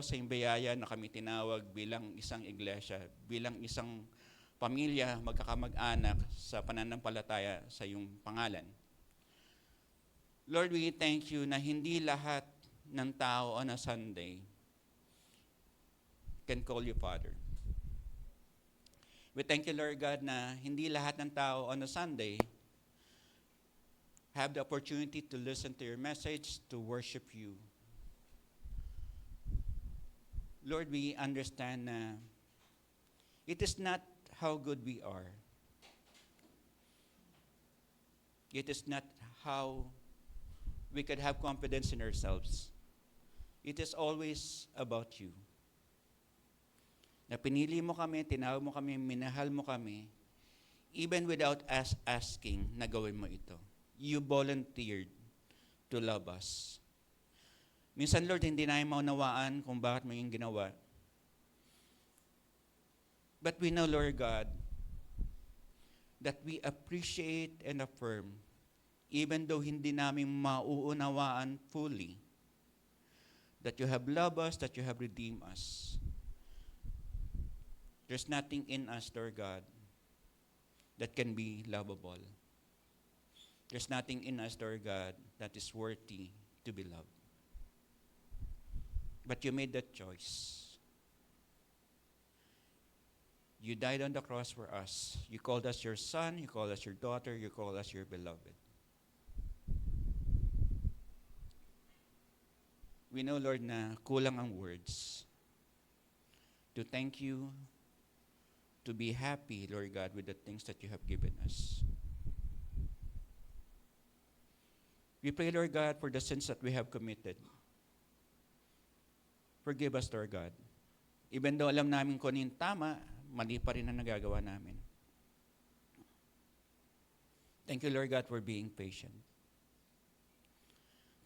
sa iyong biyaya na kami tinawag bilang isang iglesia, bilang isang pamilya, magkakamag-anak sa pananampalataya sa iyong pangalan. Lord, we thank you na hindi lahat ng tao on a Sunday can call you Father. We thank you, Lord God, na hindi lahat ng tao on a Sunday have the opportunity to listen to your message, to worship you. Lord, we understand na it is not how good we are. It is not how we could have confidence in ourselves. It is always about you. Na pinili mo kami, tinawag mo kami, minahal mo kami, even without us asking na gawin mo ito. You volunteered to love us. Minsan, Lord, hindi namin maunawaan kung bakit mo yung ginawa. But we know, Lord God, that we appreciate and affirm, even though hindi namin mauunawaan fully, that you have loved us, that you have redeemed us. There's nothing in us, Lord God, that can be lovable. There's nothing in us, Lord God, that is worthy to be loved. But you made that choice. You died on the cross for us. You called us your son, you called us your daughter, you called us your beloved. We know, Lord, na kulang ang words to thank you, to be happy, Lord God, with the things that you have given us. We pray, Lord God, for the sins that we have committed. Forgive us, Lord God. Even though alam namin kung ano yung tama, mali pa rin ang nagagawa namin. Thank you, Lord God, for being patient.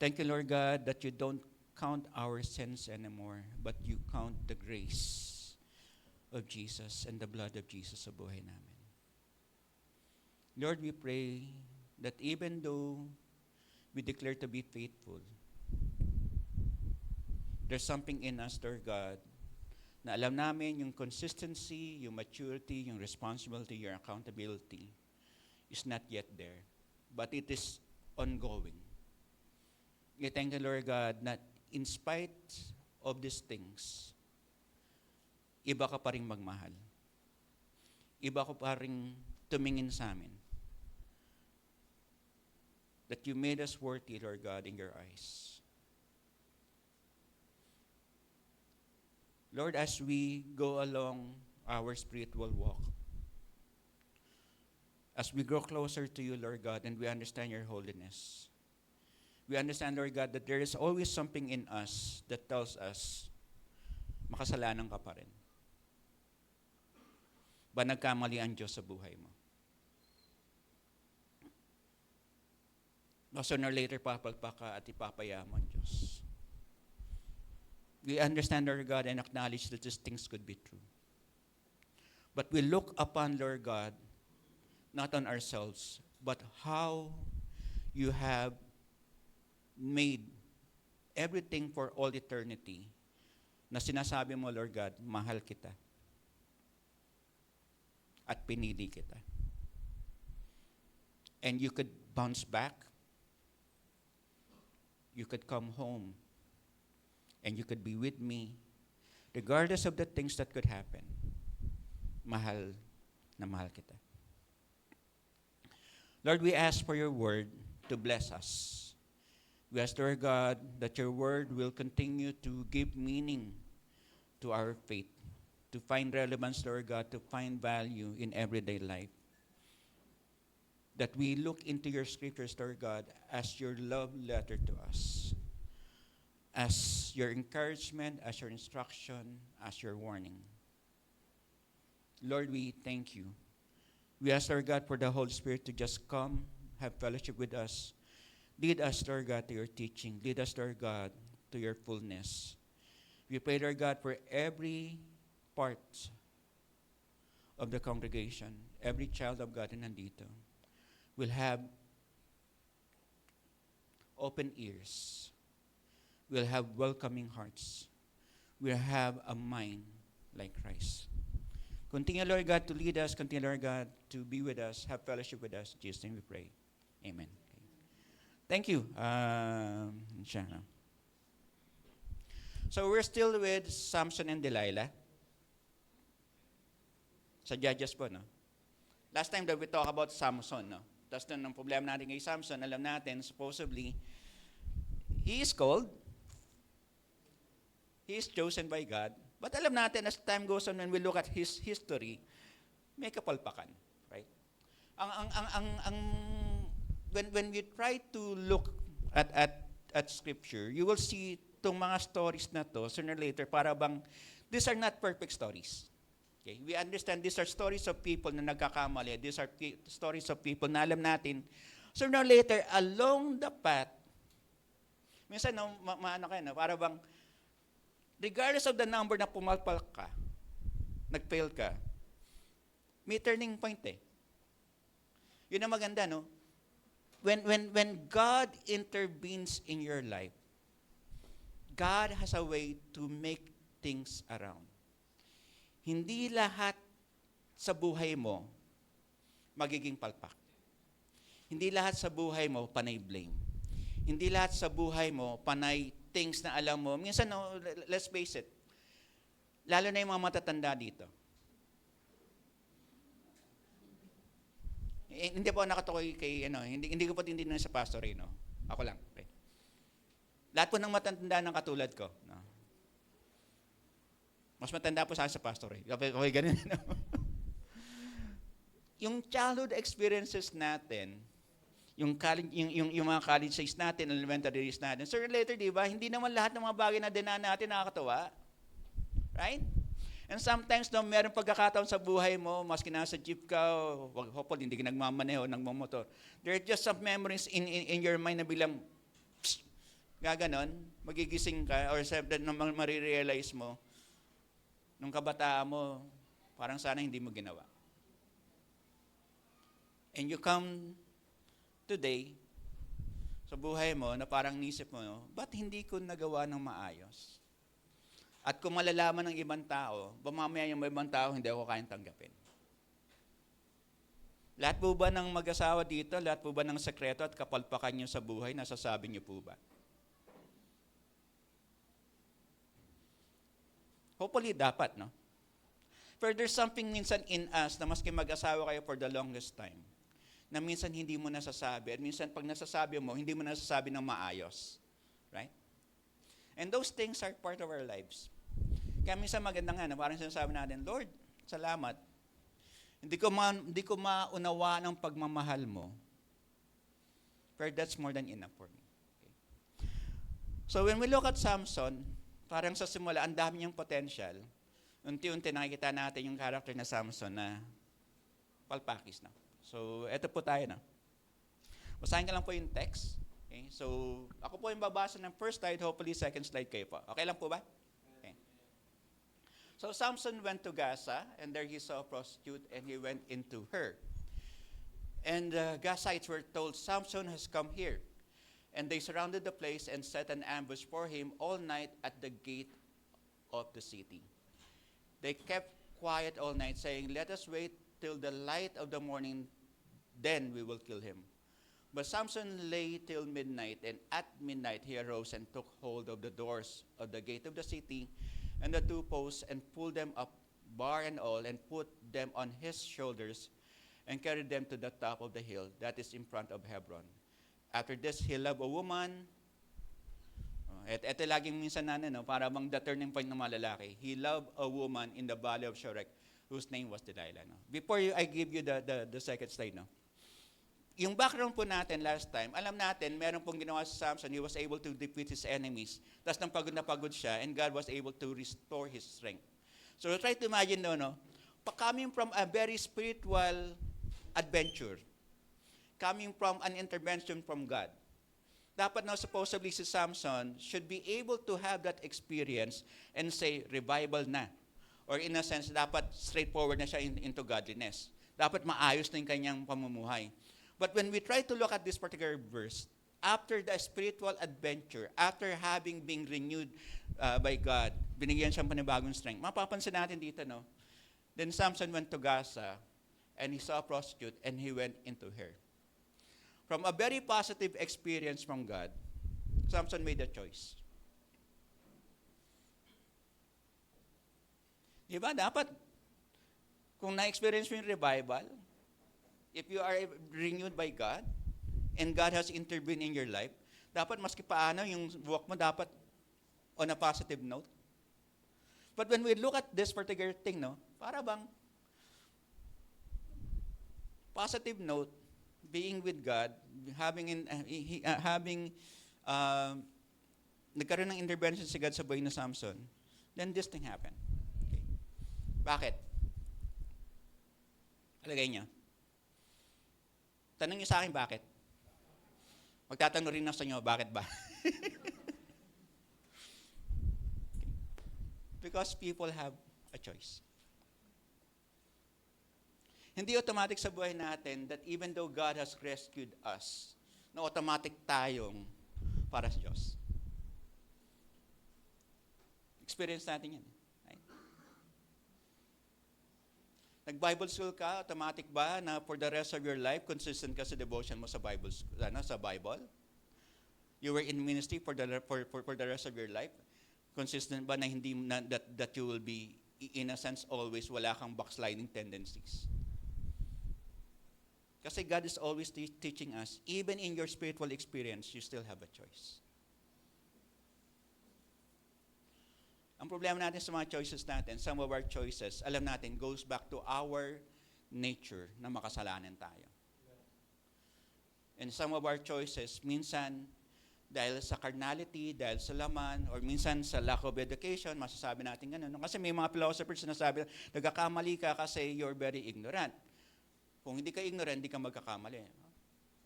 Thank you, Lord God, that you don't count our sins anymore, but you count the grace of Jesus and the blood of Jesus sa buhay namin. Lord, we pray that even though we declare to be faithful, there's something in us, Lord God, na alam namin yung consistency, yung maturity, yung responsibility, your accountability is not yet there. But it is ongoing. We thank you, Lord God, that in spite of these things, iba ka pa rin magmahal. Iba ka pa rin tumingin sa amin. That you made us worthy, Lord God, in your eyes. Lord, as we go along our spiritual walk, as we grow closer to you, Lord God, and we understand your holiness, we understand, Lord God, that there is always something in us that tells us, makasalanan ka pa rin. Ba nagkamali ang Diyos sa buhay mo? No, sooner or later, papalpak ka at ipapaya mo ang Diyos. We understand, Lord God, and acknowledge that these things could be true. But we look upon, Lord God, not on ourselves, but how you have made everything for all eternity na sinasabi mo, Lord God, mahal kita at pinili kita. And you could bounce back, you could come home, and you could be with me, regardless of the things that could happen. Mahal na mahal kita. Lord, we ask for your word to bless us. We ask, Lord God, that your word will continue to give meaning to our faith, to find relevance, Lord God, to find value in everyday life. That we look into your scriptures, Lord God, as your love letter to us, as your encouragement, as your instruction, as your warning. Lord, we thank you. We ask, Lord God, for the Holy Spirit to just come, have fellowship with us. Lead us, Lord God, to your teaching. Lead us, Lord God, to your fullness. We pray, Lord God, for every part of the congregation, every child of God na nandito, will have open ears, will have welcoming hearts, will have a mind like Christ. Continue, Lord God, to lead us. Continue, Lord God, to be with us. Have fellowship with us. In Jesus' name we pray. Amen. Thank you. Siya, no? So we're still with Samson and Delilah. Sa Judges po, no? Last time that we talk about Samson, no? Tapos ang problema natin kay Samson, alam natin, supposedly, he is called, he is chosen by God, but alam natin, as time goes on, when we look at his history, may kapalpakan, right? When we try to look at Scripture, you will see itong mga stories na to, sooner or later, para bang, these are not perfect stories. Okay? We understand these are stories of people na nagkakamali. These are stories of people na alam natin. Sooner or later, along the path, minsan, no, maano kayo, no, para bang, regardless of the number na pumalpal ka, nag-fail ka, may turning point eh. Yun ang maganda, no? When God intervenes in your life, God has a way to make things around. Hindi lahat sa buhay mo magiging palpak. Hindi lahat sa buhay mo panay blame. Hindi lahat sa buhay mo panay things na alam mo. Minsan, no, let's face it, lalo na yung mga matatanda dito. Hindi po nakatukoy kay, hindi ko po hindi na sa pastor, no? Ako lang. Okay. Lahat po ng matanda ng katulad ko, no? Mas matanda po sa akin sa pastor, eh. Okay, ganun. No? Yung childhood experiences natin, yung mga college days natin, elementary days natin, sooner or later, di ba, hindi naman lahat ng mga bagay na dinaan natin nakakatawa. Right? And sometimes, no, meron pagkakataon sa buhay mo, maski nasa jeep ka, hopefully, hindi ka nagmamaneho, nagmamotor. There are just some memories in your mind na bilang, gaganon, magigising ka, or marirealize mo, nung kabataan mo, parang sana hindi mo ginawa. And you come today, sa buhay mo, na parang nisip mo, ba't hindi ko nagawa ng maayos? At kung malalaman ng ibang tao, mamaya yung ibang tao, hindi ako kayang tanggapin. Lahat po ba ng mag-asawa dito, lahat po ba ng sekreto at kapalpakan nyo sa buhay, nasasabi nyo po ba? Hopefully, dapat, no? But there's something minsan in us na maski mag-asawa kayo for the longest time, na minsan hindi mo nasasabi, at minsan pag nasasabi mo, hindi mo nasasabi ng maayos. Right? And those things are part of our lives. Kaya minsan maganda nga, na parang sinasabi natin, Lord, salamat. Hindi ko maunawa ng pagmamahal mo, but that's more than enough for me. Okay? So when we look at Samson, parang sa simula, ang dami niyang potential. Unti-unti nakikita natin yung character na Samson na palpakis na. So, eto po tayo na. Basahin ka lang po yung text. Okay? So, ako po yung babasa ng first slide, hopefully second slide kayo po. Okay lang po ba? Okay. So, Samson went to Gaza, and there he saw a prostitute, and he went into her. And the Gazites were told, Samson has come here. And they surrounded the place and set an ambush for him all night at the gate of the city. They kept quiet all night, saying, let us wait till the light of the morning, then we will kill him. But Samson lay till midnight, and at midnight he arose and took hold of the doors of the gate of the city and the two posts, and pulled them up, bar and all, and put them on his shoulders, and carried them to the top of the hill that is in front of Hebron. After this, he loved a woman. Ito laging minsan no, para bang the turning point ng mga lalaki. He loved a woman in the valley of Shorek, whose name was Delilah. No? Before I give you the second slide, no? Yung background po natin last time, alam natin, meron pong ginawa si Samson, he was able to defeat his enemies. Tapos nang pagod na pagod siya, and God was able to restore his strength. So try to imagine, no, coming from a very spiritual adventure, coming from an intervention from God. Dapat na supposedly si Samson should be able to have that experience and say, revival na. Or in a sense, dapat straightforward na siya into godliness. Dapat maayos na yung kanyang pamumuhay. But when we try to look at this particular verse, after the spiritual adventure, after having been renewed by God, binigyan siyang panibagong strength. Mapapansin natin dito, no? Then Samson went to Gaza, and he saw a prostitute, and he went into her. From a very positive experience from God, Samson made a choice. Diba? Dapat, kung na-experience mo yung revival, if you are renewed by God, and God has intervened in your life, dapat maski paano yung walk mo dapat on a positive note. But when we look at this particular thing, no, para bang positive note, being with God, nagkaroon ng intervention si God sa buhay ni Samson, then this thing happened. Okay. Bakit? Alagay niyo. Tanong niyo sa akin, bakit? Magtatanong rin na sa inyo, bakit ba? Because people have a choice. Hindi automatic sa buhay natin that even though God has rescued us, na automatic tayong para sa Diyos. Experience natin yan. Right? Nag-Bible school ka, automatic ba na for the rest of your life, consistent ka sa devotion mo sa Bible, sa Bible? You were in ministry for the rest of your life? Consistent ba na hindi that you will be, in a sense, always wala kang backsliding tendencies? Kasi God is always teaching us, even in your spiritual experience, you still have a choice. Ang problema natin sa mga choices natin, some of our choices, alam natin, goes back to our nature na makasalanan tayo. And some of our choices, minsan, dahil sa carnality, dahil sa laman, or minsan sa lack of education, masasabi natin ganun. Kasi may mga philosophers na sabi, nagkakamali ka kasi you're very ignorant. Kung hindi ka ignorant, hindi ka magkakamali.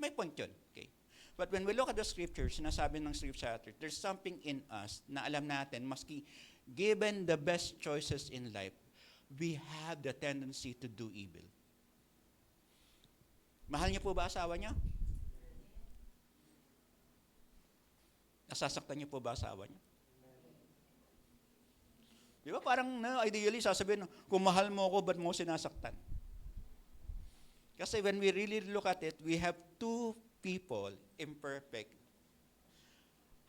May point yun. Okay. But when we look at the scriptures, sinasabi ng scripture, there's something in us na alam natin, maski given the best choices in life, we have the tendency to do evil. Mahal niyo po ba asawa niyo? Nasasaktan niyo po ba asawa niyo? Di ba parang ideally sasabihin, kung mahal mo ako, ba't mo sinasaktan? Kasi when we really look at it, we have two people, imperfect,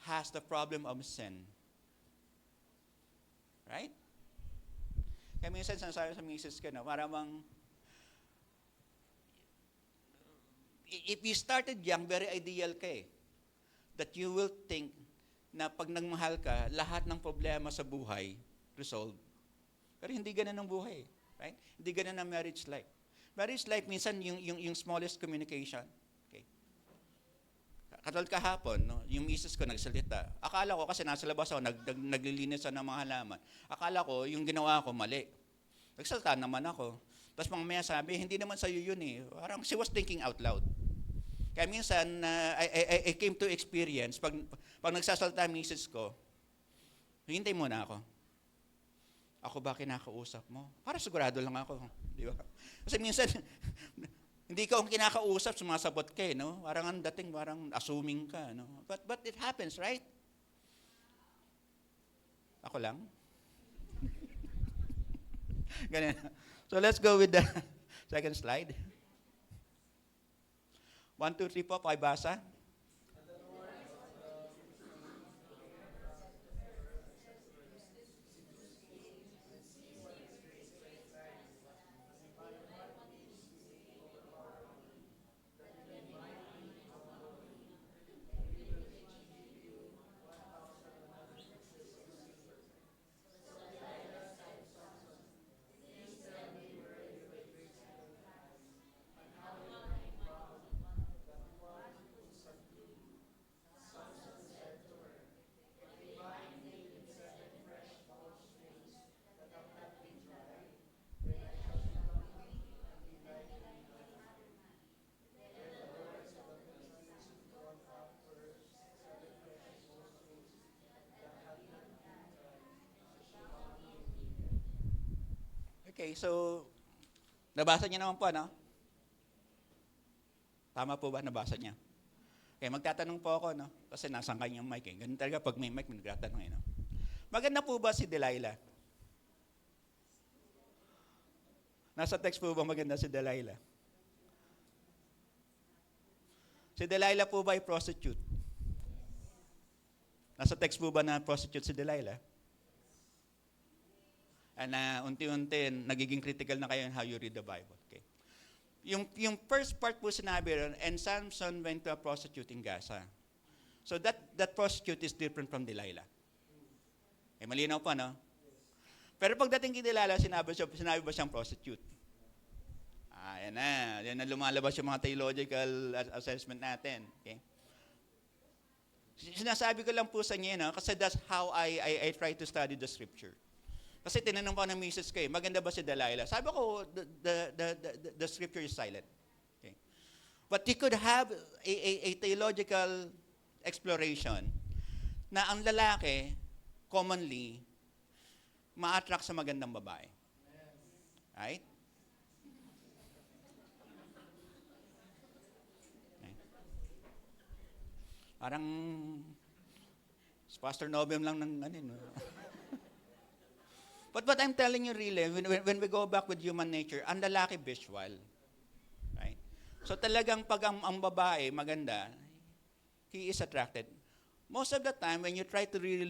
has the problem of sin. Right? Kaya minsan sinasabi sa misis ko, para bang, if you started young, very ideal ka eh. That you will think na pag nagmahal ka, lahat ng problema sa buhay, resolved. Pero hindi ganun ang buhay. Right? Hindi ganun ang marriage life. Marriage life, minsan yung smallest communication. Okay. Katulad kahapon, no, yung misis ko nagsalita. Akala ko, kasi nasa labas ako, naglilinis ako ng mga halaman. Akala ko, yung ginawa ko, mali. Nagsalita naman ako. Tapos mamaya sabi, hindi naman sa'yo yun eh. Parang she was thinking out loud. Kaya minsan, I came to experience, pag nagsasalita ang misis ko, hintay muna ako. Ako ba kinakausap mo? Para sigurado lang ako. Di ba? Kasi minsan, hindi ka ang kinakausap, sumasabot ka eh, no? Parang ang dating, parang assuming ka, no? But it happens, right? Ako lang? Ganyan. So let's go with the second slide. 1, 2, 3 po, pakibasa. Okay, so, nabasa niya naman po, no? Tama po ba? Nabasa niya? Okay, magtatanong po ako, no? Kasi nasang kanyang mic, eh. Ganun talaga pag may mic, magtatanong, eh, no? Maganda po ba si Delilah? Nasa text po ba maganda si Delilah? Si Delilah po ba ay prostitute? Nasa text po ba na prostitute si Delilah? Unti-unti, nagiging critical na kayo in how you read the Bible. Okay. Yung first part po sinabi ron, and Samson went to a prostitute in Gaza. So that prostitute is different from Delilah. Malinaw pa, no? Pero pagdating kay Delilah, sinabi ba siyang prostitute? Yan na lumalabas yung mga theological assessment natin. Okay? Sinasabi ko lang po sa inyo, no? Kasi that's how I try to study the scripture. Kasi tinanong ko ng misis ko, maganda ba si Delilah? Sabi ko, the scripture is silent. Okay? But you could have a theological exploration na ang lalaki, commonly, ma-attract sa magandang babae. Right? Parang Pastor Novem lang ng no? But what I'm telling you really, when we go back with human nature, ang lalaki visual. Right? So talagang pag ang babae maganda, he is attracted. Most of the time, when you try to really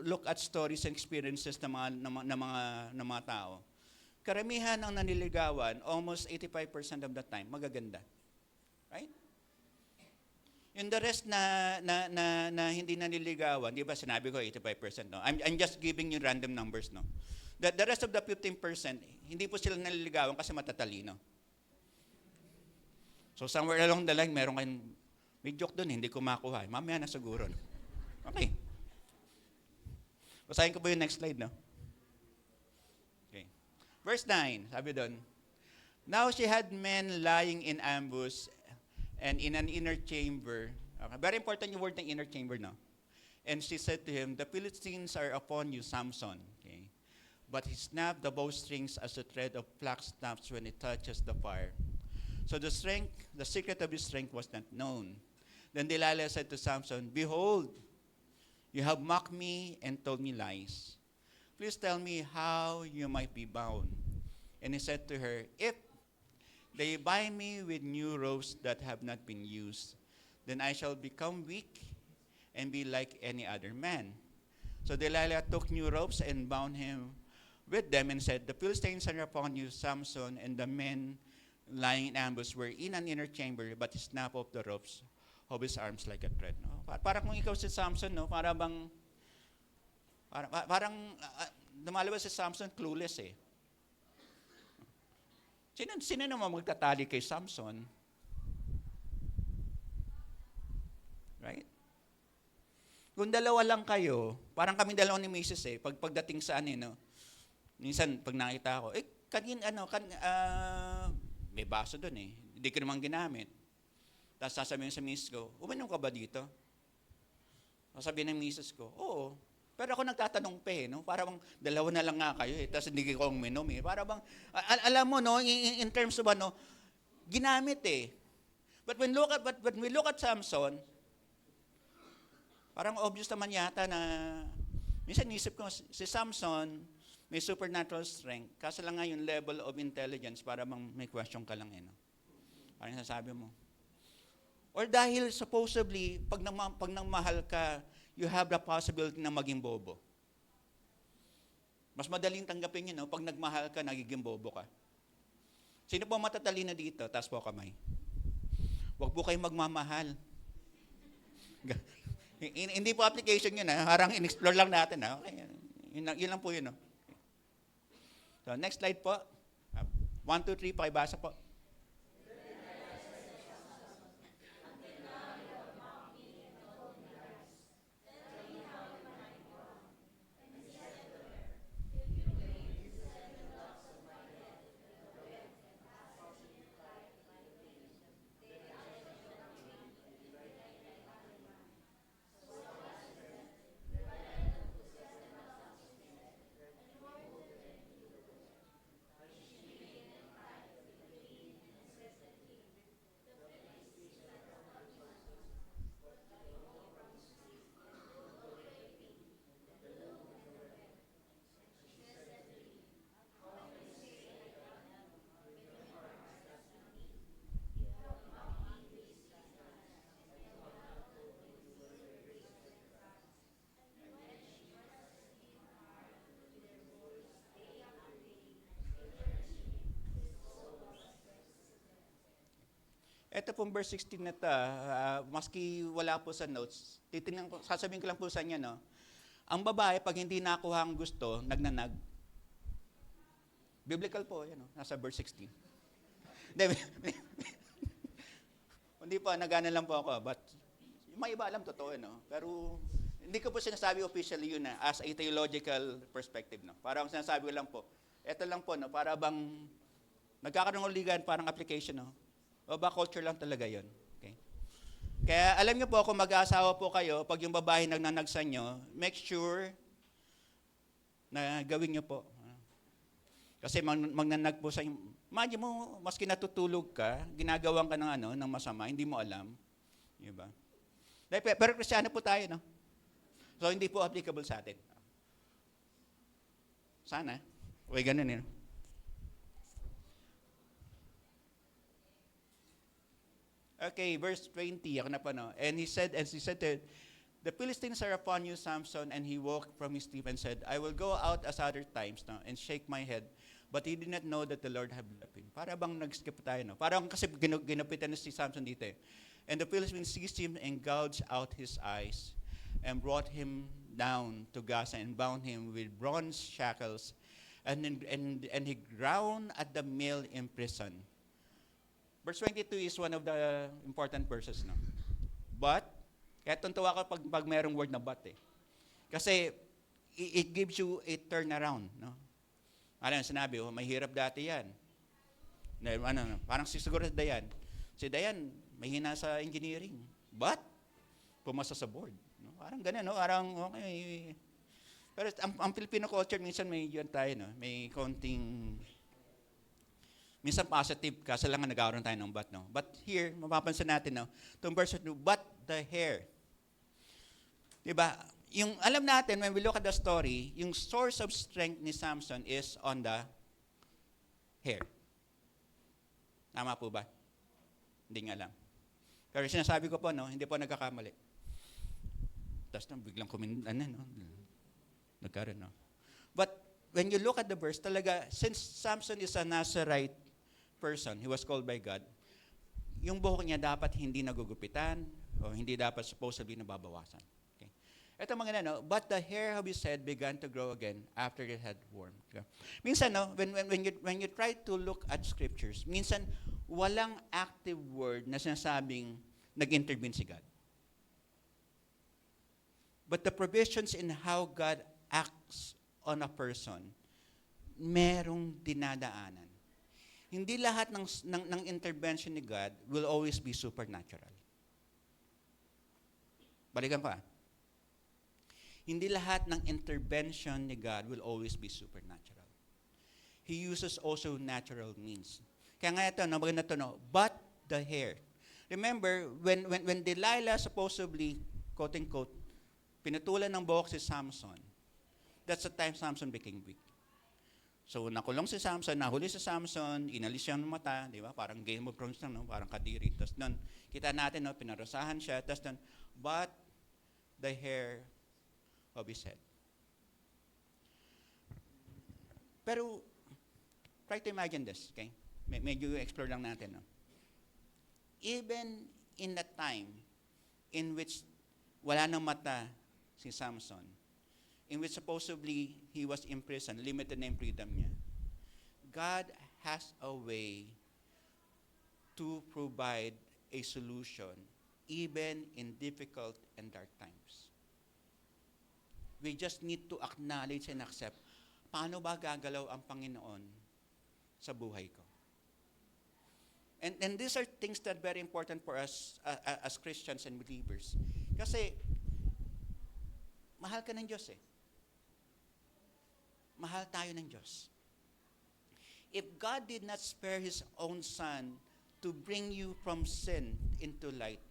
look at stories and experiences ng mga tao, karamihan ng naniligawan, almost 85% of the time, magaganda. Right? Yung the rest na hindi naniligawan, di ba sinabi ko 85%, no? I'm just giving you random numbers, no? The rest of the 15%, hindi po sila naniligawan kasi matatalino. So somewhere along the line, meron kayong, may joke doon, hindi ko makuha. Mamaya na siguro. No? Okay. Basahin ko po yung next slide, no? Okay. Verse 9, sabi doon, now she had men lying in ambush and in an inner chamber. Okay. Very important yung word ng inner chamber, no? And she said to him, the Philistines are upon you, Samson. Okay. But he snapped the bowstrings as a thread of flax snaps when it touches the fire. So the secret of his strength was not known. Then Delilah said to Samson, behold, you have mocked me and told me lies. Please tell me how you might be bound. And he said to her, if they bind me with new ropes that have not been used, then I shall become weak and be like any other man. So Delilah took new ropes and bound him with them and said, the Philistines are upon you, Samson, and the men lying in ambush were in an inner chamber, but he snapped off the ropes of his arms like a thread. No? Parang kung ikaw si Samson, no? Parang lumalabas si Samson clueless eh. Sino naman magtatali kay Samson? Right? Kung dalawa lang kayo, parang kami dalawa ni Mrs. pagdating sa no? Minsan, pag nakita ko, may baso doon hindi ko naman ginamit. Tapos sasabihin sa Mrs. ko, uminom ka ba dito? Sasabihin ng Mrs. ko, oo. Pero ako nagtatanong no? Para bang dalawa na lang nga kayo tapos hindi ko uminom Para bang, alam mo, no, in terms of ginamit But when we look at Samson, parang obvious naman yata na, minsan nisip ko, si Samson, may supernatural strength, kasi lang nga yung level of intelligence, para bang may question ka lang no? Parang sasabi mo. Or dahil supposedly, pag nang mahal ka, you have the possibility na maging bobo. Mas madaling tanggapin yun, no? Pag nagmahal ka, nagiging bobo ka. Sino po matatalino dito? Taas po kamay. Huwag po kayong magmamahal. Hindi po application yun, harang in-explore lang natin. Okay. Yun lang po yun. No? So, next slide po. 1, 2, 3, pakibasa po. Ito pong verse 16 na ito, maski wala po sa notes, sasabihin ko lang po sa inyo, no? Ang babae, pag hindi nakuha ang gusto, nagnanag. Biblical po, yan, no? Nasa verse 16. Hindi po, nagana lang po ako, but may iba alam, totoo, no? Pero hindi ko po sinasabi officially yun, as a theological perspective, no? Parang sinasabi ko lang po, ito lang po, no? Para bang nagkakaroon ng uligan, parang application, no? O ba culture lang talaga yun? Okay? Kaya alam niyo po, kung mag-aasawa po kayo, pag yung babae nagnanagsan nyo, make sure na gawin niyo po. Kasi magnanag po sa inyo. Imagine mo, maski natutulog ka, ginagawan ka ng masama, hindi mo alam. Diba? Pero Kristiyano po tayo, no? So, hindi po applicable sa atin. Sana. Uy, ganun yun. Okay, verse 20, ako na pa, no? And he said to the Philistines are upon you, Samson, and he woke from his sleep and said, I will go out as other times, no, and shake my head. But he did not know that the Lord had left him. Para bang nag-skip tayo, no? Parang kasi ginapitan na si Samson dito, eh. And the Philistines seized him and gouged out his eyes and brought him down to Gaza and bound him with bronze shackles, and he ground at the mill in prison. Verse 22 is one of the important verses, no? But, kaya tuntua ko pag mayroong word na but, eh. Kasi, it gives you a turnaround, no? Ano sinabi, mahirap dati yan. Parang siguro si Dayan. Si Dayan, mahina sa engineering. But, pumasa sa board. No? Parang ganun, no? Parang, okay. Pero ang Filipino culture, minsan may yun tayo, no? May konting minsan positive, kasi lang nagkaroon tayo ng but, no? But here, mapapansin natin, no? Itong verse 2, but the hair. Diba? Yung alam natin, when we look at the story, yung source of strength ni Samson is on the hair. Tama po ba? Hindi nga lang. Pero sinasabi ko po, no? Hindi po nagkakamali. Tapos biglang no? Nagkaroon, no? But when you look at the verse, talaga, since Samson is a Nazarite person, he was called by God, yung buhok niya dapat hindi nagugupitan o hindi dapat supposedly nababawasan. Okay. Ito mga no, but the hair of his head began to grow again after it had worn. Okay. Minsan, no, when you try to look at scriptures, minsan walang active word na sinasabing nag-intervene si God. But the provisions in how God acts on a person, merong dinadaanan. Hindi lahat ng intervention ni God will always be supernatural. Balikan ko. Hindi lahat ng intervention ni God will always be supernatural. He uses also natural means. Kaya nga ito, maganda ito, no? But the hair. Remember, when Delilah supposedly, quote-unquote, pinutulan ng buhok si Samson, that's the time Samson became weak. So, nakulong si Samson, nahuli si Samson, inalis siya ng mata, di ba? Parang Game of Thrones lang, no? Parang Kadiri. Tapos nun, kita natin, no? Pinarasahan siya. Tapos nun, but the hair of his head. Pero, try to imagine this, okay? Medyo explore lang natin, no? Even in the time in which wala nang mata si Samson, in which supposedly he was in prison, limited na yung freedom niya, God has a way to provide a solution even in difficult and dark times. We just need to acknowledge and accept, paano ba gagalaw ang Panginoon sa buhay ko? And these are things that are very important for us as Christians and believers. Kasi, mahal ka ng Diyos, eh. Mahal tayo ng Diyos. If God did not spare His own Son to bring you from sin into light,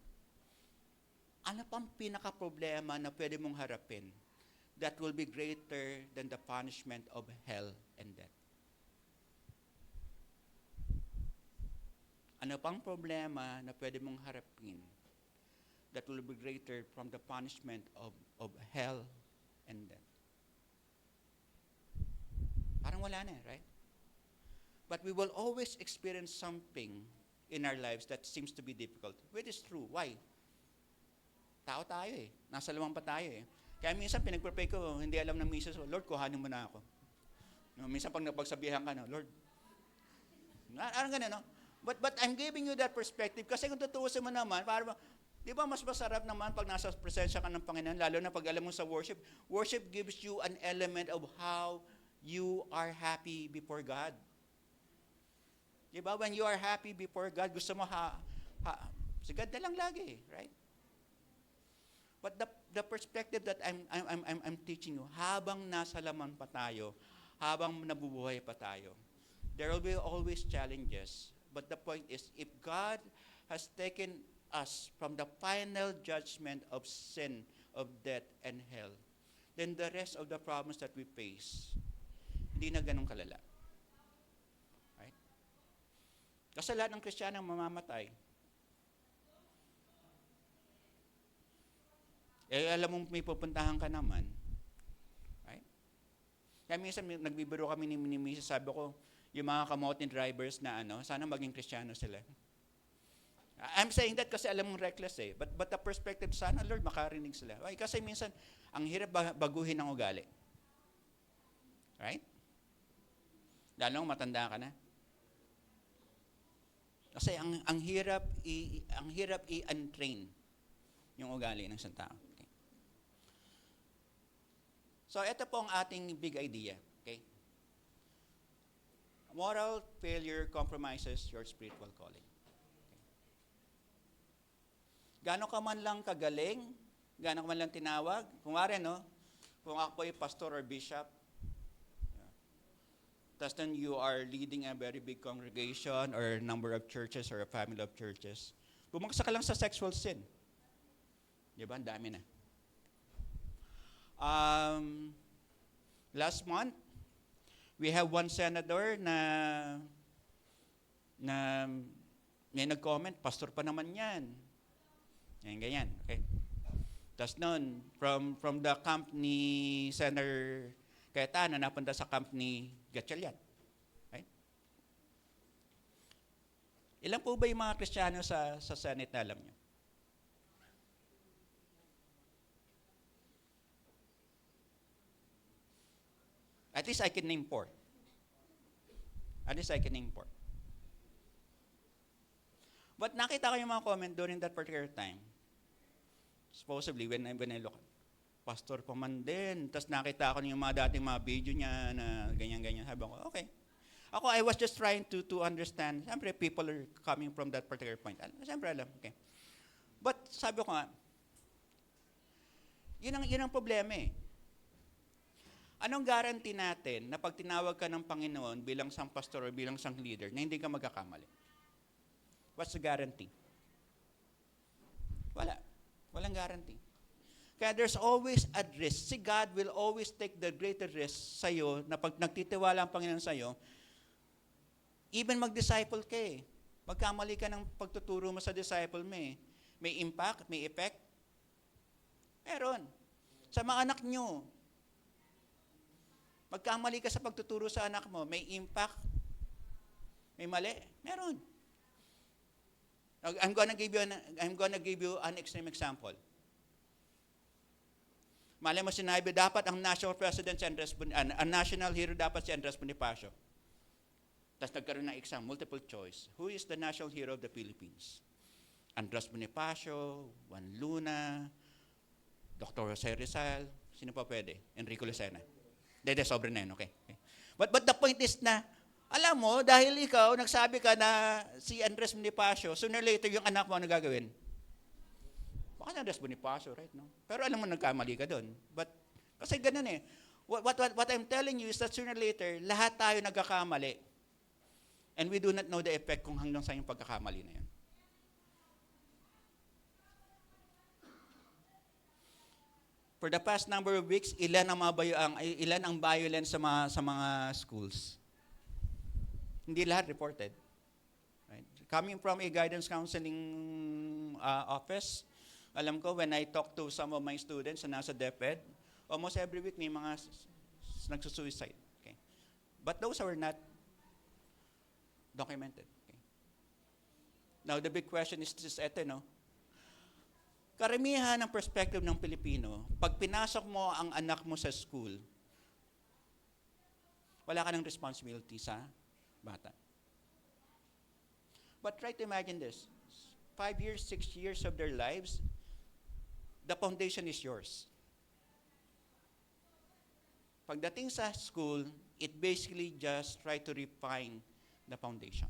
ano pang pinaka-problema na pwede mong harapin that will be greater than the punishment of hell and death? Ano pang problema na pwede mong harapin that will be greater from the punishment of hell and death? Parang wala na, right? But we will always experience something in our lives that seems to be difficult. Which is true. Why? Tao tayo eh. Nasa lumang pa tayo eh. Kaya minsan pinag-pray ko, hindi alam ng misis ko, Lord, kuhanin mo na ako. No, minsan pag napagsabihan ka, no, Lord, anong ganun, no? But I'm giving you that perspective kasi kung tutuusin mo naman, para di ba mas masarap naman pag nasa presensya ka ng Panginoon, lalo na pag alam mo sa worship, worship gives you an element of how you are happy before God. Di ba? When you are happy before God, gusto mo si God na lang lagi, right? But the perspective that I'm teaching you, habang nasa laman pa tayo, habang nabubuhay pa tayo, there will be always challenges. But the point is, if God has taken us from the final judgment of sin, of death, and hell, then the rest of the problems that we face, hindi na ganun kalala. Right? Kasi lahat ng Kristiyano mamamatay. Alam mong may pupuntahan ka naman. Right? Kaya minsan nagbibiro kami ni Mrs. Sabi ko, yung mga kamotin drivers na sana maging Kristiyano sila. I'm saying that kasi alam mong reckless eh. But the perspective, sana Lord, makarinig sila. Why? Kasi minsan, ang hirap baguhin ang ugali. Right? Lalo matanda ka na. Kasi ang hirap i-untrain yung ugali ng isang tao. Okay. So, ito po ang ating big idea. Okay? Moral failure compromises your spiritual calling. Okay. Gano'n ka man lang kagaling, gano'n ka man lang tinawag, kung ako po ay pastor or bishop, tapos then you are leading a very big congregation or a number of churches or a family of churches, bumagsak ka lang sa sexual sin. Di ba? Ang dami na. Last month, we have one senator na may nag-comment, pastor pa naman yan. Ganyan. Okay. Tapos noon, from the camp ni Senator Cayetano, napunta sa camp ni Gatchalian. Right? Ilan po ba yung mga Kristiyano sa Senate na alam nyo? At least I can name 4. But nakita ko yung mga comment during that particular time. Supposedly, when I look, pastor pa man din. Tapos nakita ko yung mga dating mga video niya na ganyan-ganyan. Sabi ko, okay. I was just trying to understand. Siyempre, people are coming from that particular point. Siyempre, alam. Okay. But sabi ko nga, yun ang problema eh. Anong guarantee natin na pag tinawag ka ng Panginoon bilang isang pastor o bilang isang leader na hindi ka magkakamali? What's the guarantee? Wala. Walang guarantee. Kaya there's always a risk. Si God will always take the greater risk sa'yo na pag nagtitiwala ang Panginoon sa'yo, even mag-disciple ka eh. Magkamali ka ng pagtuturo mo sa disciple mo eh. May impact, may effect. Meron. Sa mga anak nyo, magkamali ka sa pagtuturo sa anak mo, may impact, may mali, meron. I'm gonna give you an extreme example. Malay mo sinabi, dapat ang national president si ang national hero dapat si Andres Bonifacio. Tapos nagkaroon ng exam, multiple choice. Who is the national hero of the Philippines? Andres Bonifacio, Juan Luna, Dr. Jose Rizal, sino pa pwede? Enrico Lucena. Dede, sobre na yun, okay. But the point is na, alam mo, dahil ikaw, nagsabi ka na si Andres Bonifacio, sooner or later, yung anak mo, ano gagawin? Baka si Andres Bonifacio, right? No? Pero alam mo, nagkamali ka doon. But, kasi ganun eh. What I'm telling you is that sooner or later, lahat tayo nagkakamali. And we do not know the effect kung hanggang sa yung pagkakamali na yun. For the past number of weeks, ilan ang violence sa mga schools? Hindi lahat reported. Right? Coming from a guidance counseling office, alam ko when I talk to some of my students na nasa DepEd, almost every week may mga nagsusuicide. Okay? But those are not documented. Okay? Now, the big question is just eto, no? Karamihan ng perspective ng Pilipino, pag pinasok mo ang anak mo sa school, wala ka ng responsibility sa bata. But try to imagine this. 5 years, 6 years of their lives, the foundation is yours. Pagdating sa school, it basically just try to refine the foundation.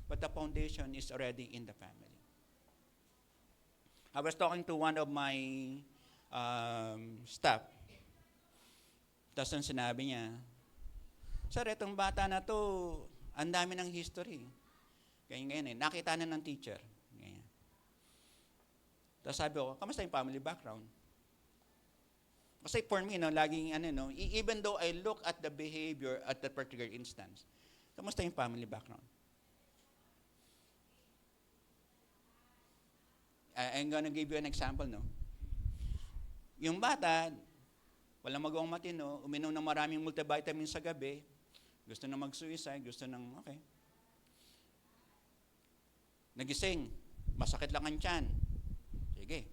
But the foundation is already in the family. I was talking to one of my staff. Tapos ang sinabi niya, Sir, itong bata na to, ang dami ng history. Ganyan, nakita na ng teacher. Ganyan. Tapos sabi ko, kamusta yung family background? Kasi for me, laging even though I look at the behavior at that particular instance, kamusta yung family background? I'm gonna give you an example, no? Yung bata, walang magawang matino, uminom ng maraming multivitamins sa gabi, gusto na mag-suicide, gusto ng, okay. Nagising, masakit lang ang tiyan. Sige.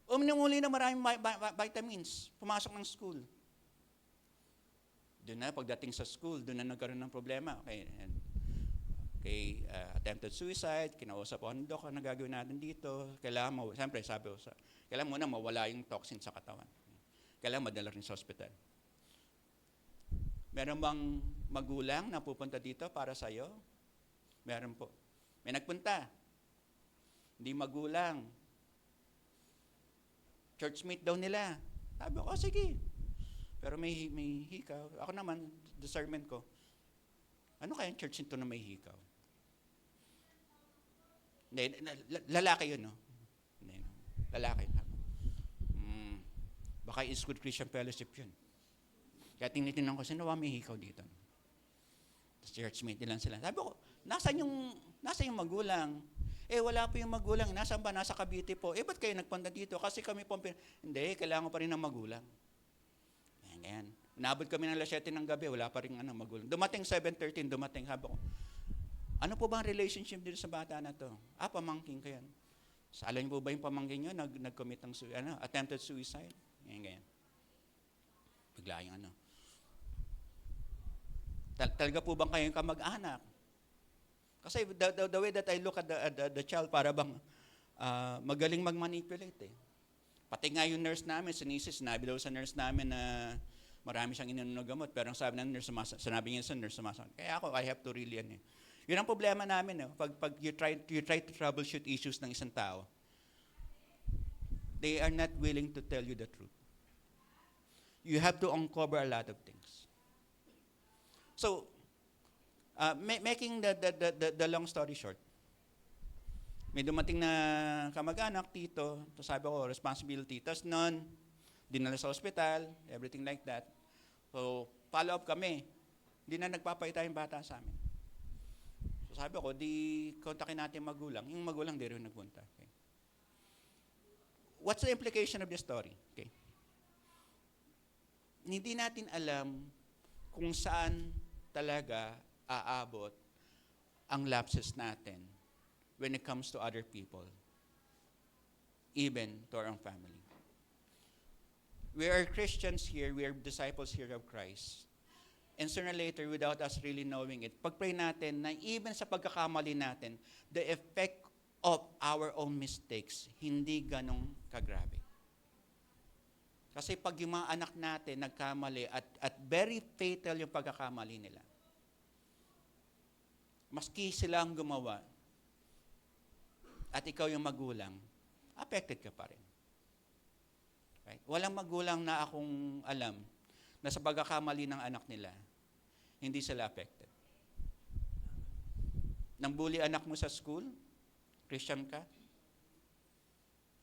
Uminom uli ng maraming vitamins, pumasok ng school. Doon na, pagdating sa school, doon na nagkaroon ng problema. Okay, attempted suicide, kinausap ko, ano Dok, ano gagawin natin dito? Kailangan mo, siyempre sabi ko, kailangan muna mawala yung toxin sa katawan. Kailangan madala rin sa hospital. Meron bang magulang na pupunta dito para sa'yo? Meron po. May nagpunta. Hindi magulang. Churchmate daw nila. Sabi ko, sige. Pero may hikaw. Ako naman, discernment ko. Ano kayang church nito na may hikaw? Lalaki yun, no? Lalaki. Baka Eastwood Christian Fellowship yun. Kaya tinitingnan ko, sino ba may hikaw dito? Tapos churchmate nilang sila. Sabi ko, nasaan yung magulang? Wala po yung magulang. Nasaan ba? Nasa Cavite po. Ba't kayo nagpunta dito? Kasi kami po, hindi, kailangan pa rin ng magulang. Ganyan. Inabot kami ng 7 ng gabi, wala pa rin magulang. Dumating 7:13, sabi ko, ano po ba ang relationship dito sa bata na to? Pamangkin ko yan. Alam niyo po ba yung pamangkin nyo, nag-commit ng attempted suicide? Ganyan. Bigla yung Talaga po bang kayong kamag-anak? Kasi the way that I look at the child, para bang magaling mag-manipulate eh. Pati nga yung nurse namin, sinabi daw sa nurse namin na marami siyang ininom na gamot, pero ang sabi ng nurse, sinabi niya sa nurse, kaya ako, I have to really, Yun ang problema namin, pag you try to troubleshoot issues ng isang tao, they are not willing to tell you the truth. You have to uncover a lot of things. So, making the long story short, may dumating na kamag-anak, tito, tapos sabi ko, responsibility, tapos noon, dinala sa hospital, everything like that. So, follow up kami. Hindi na nagpapayta yung bata sa amin. So, sabi ko, di kontakin natin magulang. Yung magulang, di rin nagpunta. Okay. What's the implication of this story? Okay. Hindi natin alam kung saan talaga aabot ang lapses natin when it comes to other people, even to our own family. We are Christians here, we are disciples here of Christ. And sooner or later, without us really knowing it, pag-pray natin na even sa pagkakamali natin, the effect of our own mistakes, hindi ganong kagrabe. Kasi pag yung mga anak natin nagkamali at very fatal yung pagkakamali nila, maski sila ang gumawa, at ikaw yung magulang, affected ka pa rin. Right? Walang magulang na akong alam na sa pagkakamali ng anak nila, hindi sila affected. Nang bully anak mo sa school, Christian ka,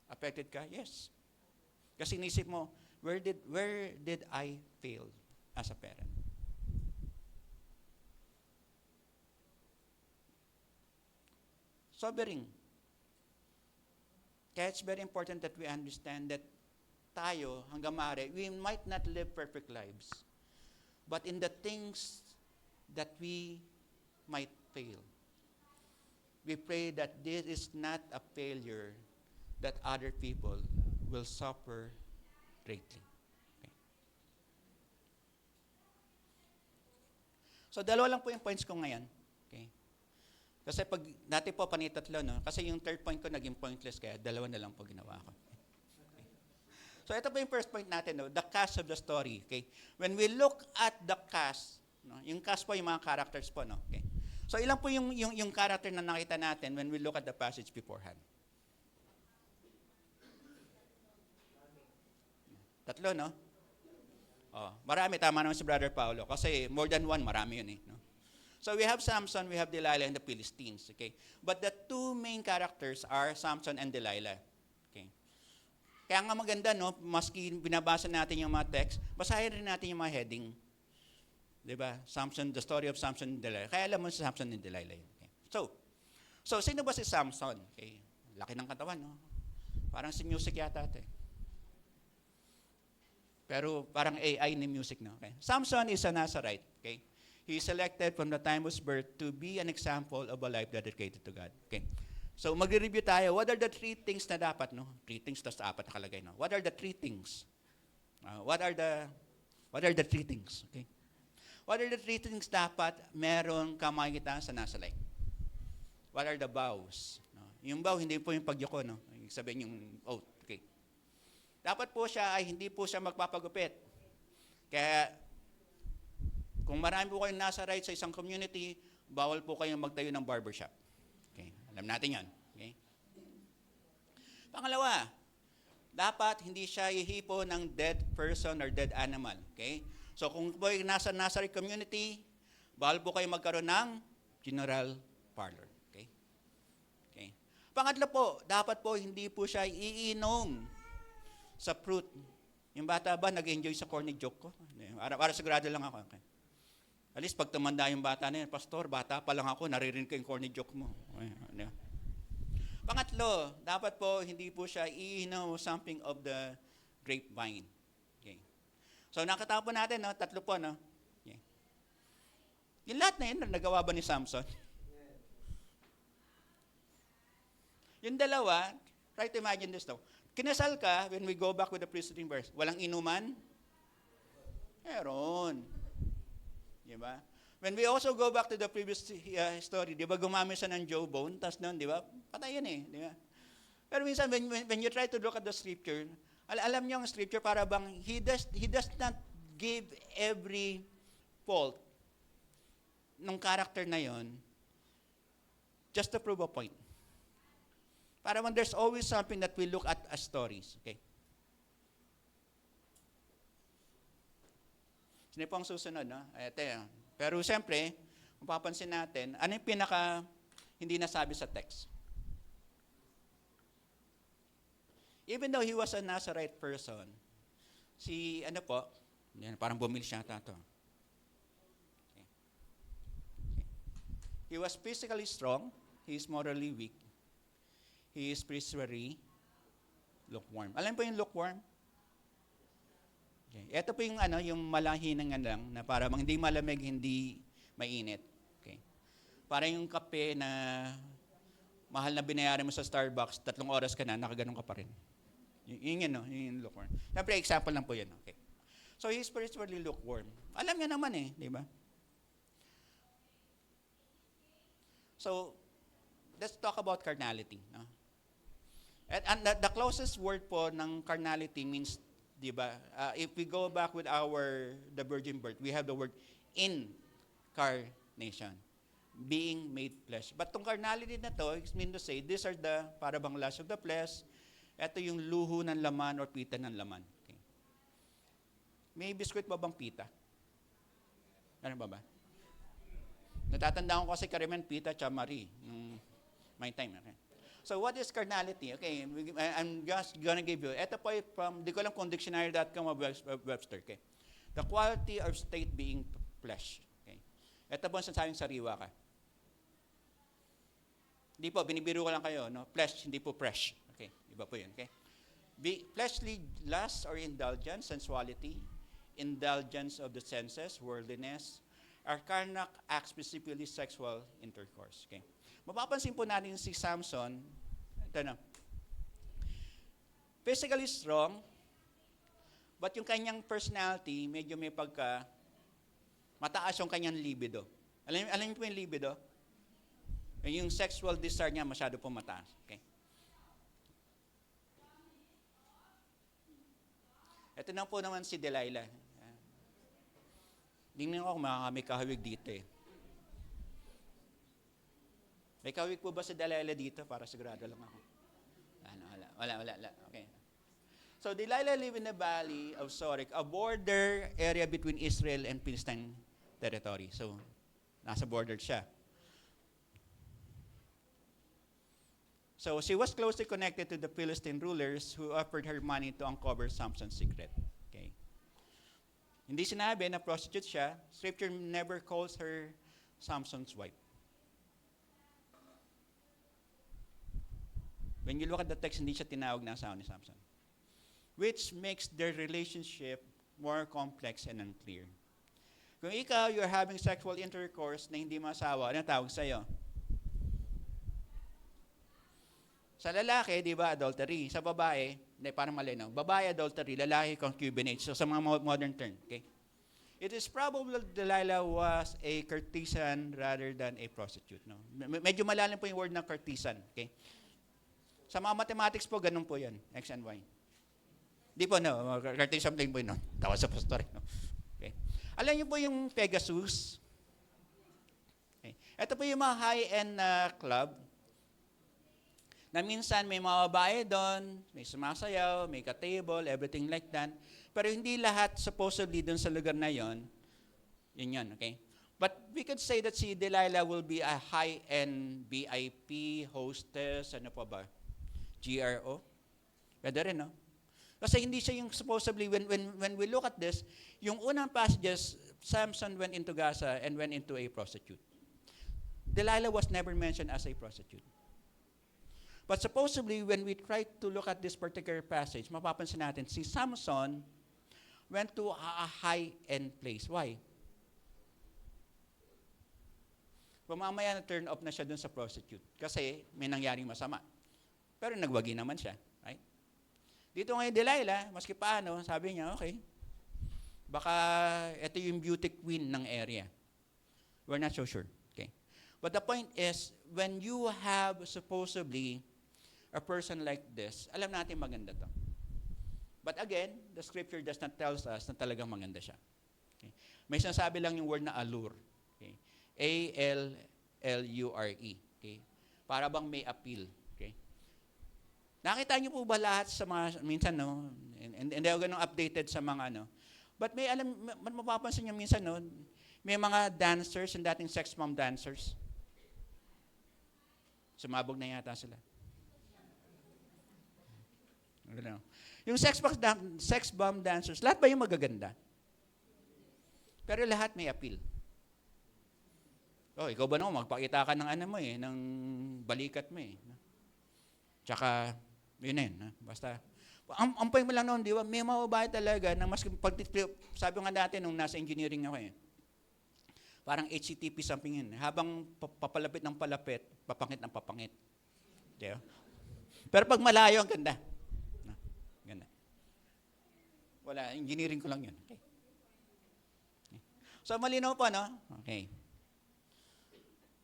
affected ka? Yes. Kasi inisip mo, where did I fail as a parent? Sobering. Kaya it's very important that we understand that tayo, hanggang maaari, we might not live perfect lives. But in the things that we might fail, we pray that this is not a failure, that other people will suffer greatly. Okay. So, dalawa lang po yung points ko ngayon. Okay. Kasi pag, dati po panitatlo, no? Kasi yung third point ko naging pointless, kaya dalawa na lang po ginawa ko. Okay. So, ito po yung first point natin, no? The cast of the story. Okay. When we look at the cast, no? Yung cast po, yung mga characters po, no? Okay. So, ilan po yung character na nakita natin when we look at the passage beforehand? Tatlo, no? Oh, marami, tama naman si Brother Paulo. Kasi more than one, marami yun eh. No? So we have Samson, we have Delilah, and the Philistines. Okay? But the two main characters are Samson and Delilah. Okay? Kaya nga maganda, no? Maski binabasa natin yung mga text, basahin rin natin yung mga heading. Diba? Samson, the story of Samson and Delilah. Kaya alam mo si Samson and Delilah yun. Okay? So sino ba si Samson? Okay? Laki ng katawan, no? Parang si music yata ito eh. Pero parang AI ni music, no? Okay? Samson is a Nazarite. Okay? He is selected from the time of his birth to be an example of a life dedicated to God. Okay? So magre-review tayo. What are the three things na dapat, no? Three things, tas apat nakalagay, no? What are the three things? What are the three things? Okay? What are the three things dapat meron ka makikita sa Nazarite? What are the vows? No? Yung vow, hindi po yung pagyuko, no? Yung sabihin yung oath. Okay? Dapat po siya ay hindi po siya magpapagupit. Kaya, kung marami po kayong nasa right sa isang community, bawal po kayong magtayo ng barbershop. Okay? Alam natin yan. Okay? Pangalawa, dapat hindi siya ihipo ng dead person or dead animal. Okay? So, kung po ay nasa Nazareth community, bawal po kayong magkaroon ng funeral parlor. Okay? Okay? Pangatlo po, dapat po hindi po siya iinom sa fruit. Yung bata ba, nag-enjoy sa corny joke ko? Para sigurado lang ako. Okay. At least pag tumanda yung bata na yun, Pastor, bata pa lang ako, naririnig ko yung corny joke mo. Okay. Pangatlo, dapat po hindi po siya iinom something of the grapevine. Okay. So nakatapon natin, no? Tatlo po, no? Okay. Yung lahat na yun, nagawa ba ni Samson? Yung dalawa, try to imagine this now. Kinasal ka, when we go back with the preceding verse, walang inuman? Meron. Diba? When we also go back to the previous story, di ba gumamit siya ng jawbone, tas nun, di ba? Patay yun eh. Di ba? Pero minsan, when you try to look at the scripture, alam niyo ang scripture, para bang, he does not give every fault ng character na yon just to prove a point. Para when there's always something that we look at as stories. Okay? Sino po ang susunod, no? Ito yan. Pero siyempre, kung papansin natin, ano yung pinaka hindi nasabi sa text? Even though he was a Nazarite person, ano po, yan, parang bumili siya tato. Okay. He was physically strong, he is morally weak, he is spiritually lukewarm. Alam po yung lukewarm? Okay. Ito po yung yung malahinang lang na para hindi malamig, hindi mainit. Okay. Para yung kape na mahal na binayaran mo sa Starbucks, 3 oras ka na, nakaganon ka pa rin. Yun yung lukewarm. Siyempre, example lang po yan. Okay. So, he is spiritually lukewarm. Alam niya naman eh, di ba? So, let's talk about carnality. No? And the closest word po ng carnality means, di ba, if we go back with the virgin birth, we have the word incarnation, being made flesh. But tong carnality na to, it means to say, these are the parabang lust of the flesh, ito yung luho ng laman or pita ng laman. Okay. May biskwit ba bang pita? Ano ba? Natatandaan ko kasi Kariman, pita, chamari. My time. Okay. So what is carnality? Okay, I'm just gonna give you. Ito po from, di ko alam kung dictionary.com o Webster. Okay. The quality of state being flesh. Okay. Ito po ang sinasabing sariwa ka. Hindi po, binibiro ko lang kayo. No? Flesh, hindi po fresh. Okay, iba po yun. Okay. Fleshly lust or indulgence, sensuality, indulgence of the senses, worldliness, are carnal acts, specifically sexual intercourse. Okay. Mapapansin po natin si Samson, ito na, physically strong, but yung kanyang personality, medyo may mataas yung kanyang libido. Alam niyo po yung libido? Yung sexual desire niya masyado po mataas. Okay? Ito na po naman si Delilah. Tingnan ko kung may kahawig dito eh. May kahawig po ba si Delilah dito? Para sigurado lang ako. Wala. Okay. So Delilah lived in the valley of Sorek, a border area between Israel and Philistine territory. So, nasa border siya. So she was closely connected to the Philistine rulers who offered her money to uncover Samson's secret. Okay. Hindi sinabi na prostitute siya. Scripture never calls her Samson's wife. When you look at the text, hindi siya tinawag na asawa ni Samson. Which makes their relationship more complex and unclear. Kung ikaw, you're having sexual intercourse na hindi mo asawa, ano tawag sa'yo? Sa lalaki, di ba, adultery. Sa babae, hindi, parang malinaw. Babae, adultery. Lalaki, concubinage. So, sa mga modern term, okay? It is probable that Delilah was a courtesan rather than a prostitute. No? Medyo malalim po yung word ng courtesan, okay? Sa mga mathematics po, ganun po yan. X and Y. Di po, no. Courtesan po yun, no. Tawa sa pastor, no. Okay. Alam niyo po yung Pegasus? Okay. Ito po yung mga high-end club na minsan may mga babae doon, may sumasayaw, may ka-table, everything like that. Pero hindi lahat supposedly doon sa lugar na yon. Yun, okay? But we could say that si Delilah will be a high-end VIP, hostess, ano pa ba? GRO? Pwede rin, no? Kasi hindi siya yung supposedly, when we look at this, yung unang passages, Samson went into Gaza and went into a prostitute. Delilah was never mentioned as a prostitute. But supposedly, when we try to look at this particular passage, mapapansin natin, si Samson went to a high-end place. Why? Mamaya na turn off na siya dun sa prostitute. Kasi may nangyaring masama. Pero nagwagi naman siya. Right? Dito ngayon, Delilah, maski paano, sabi niya, okay, baka ito yung beauty queen ng area. We're not so sure. Okay. But the point is, when you have supposedly a person like this, alam natin maganda to. But again, the scripture does not tell us na talagang maganda siya. Okay. May sinasabi lang yung word na allure. Okay. A-L-L-U-R-E. Okay. Para bang may appeal. Okay. Nakita niyo po ba lahat sa mga, minsan, no? Hindi ako ganun updated sa mga, ano. But may mapapansin niyo minsan, no? May mga dancers, yung dating sex bomb dancers. Sumabog na yata sila. Yung sex bomb dancers, lahat ba yung magaganda? Pero lahat may appeal. Oh, ikaw ba naman, magpakita ka ng ano mo eh, ng balikat mo eh. Tsaka, yun na yun. Basta, ang point mo lang noon, di ba, may mga babae talaga na mas, sabi nga dati nung nasa engineering ako eh, parang HCTP something yun. Habang papalapit ng palapit, papangit ng papangit. Diba? Pero pag malayo, ang ganda. Ganda. Wala, engineering ko lang yun. Okay. So, malinaw pa, no? Okay.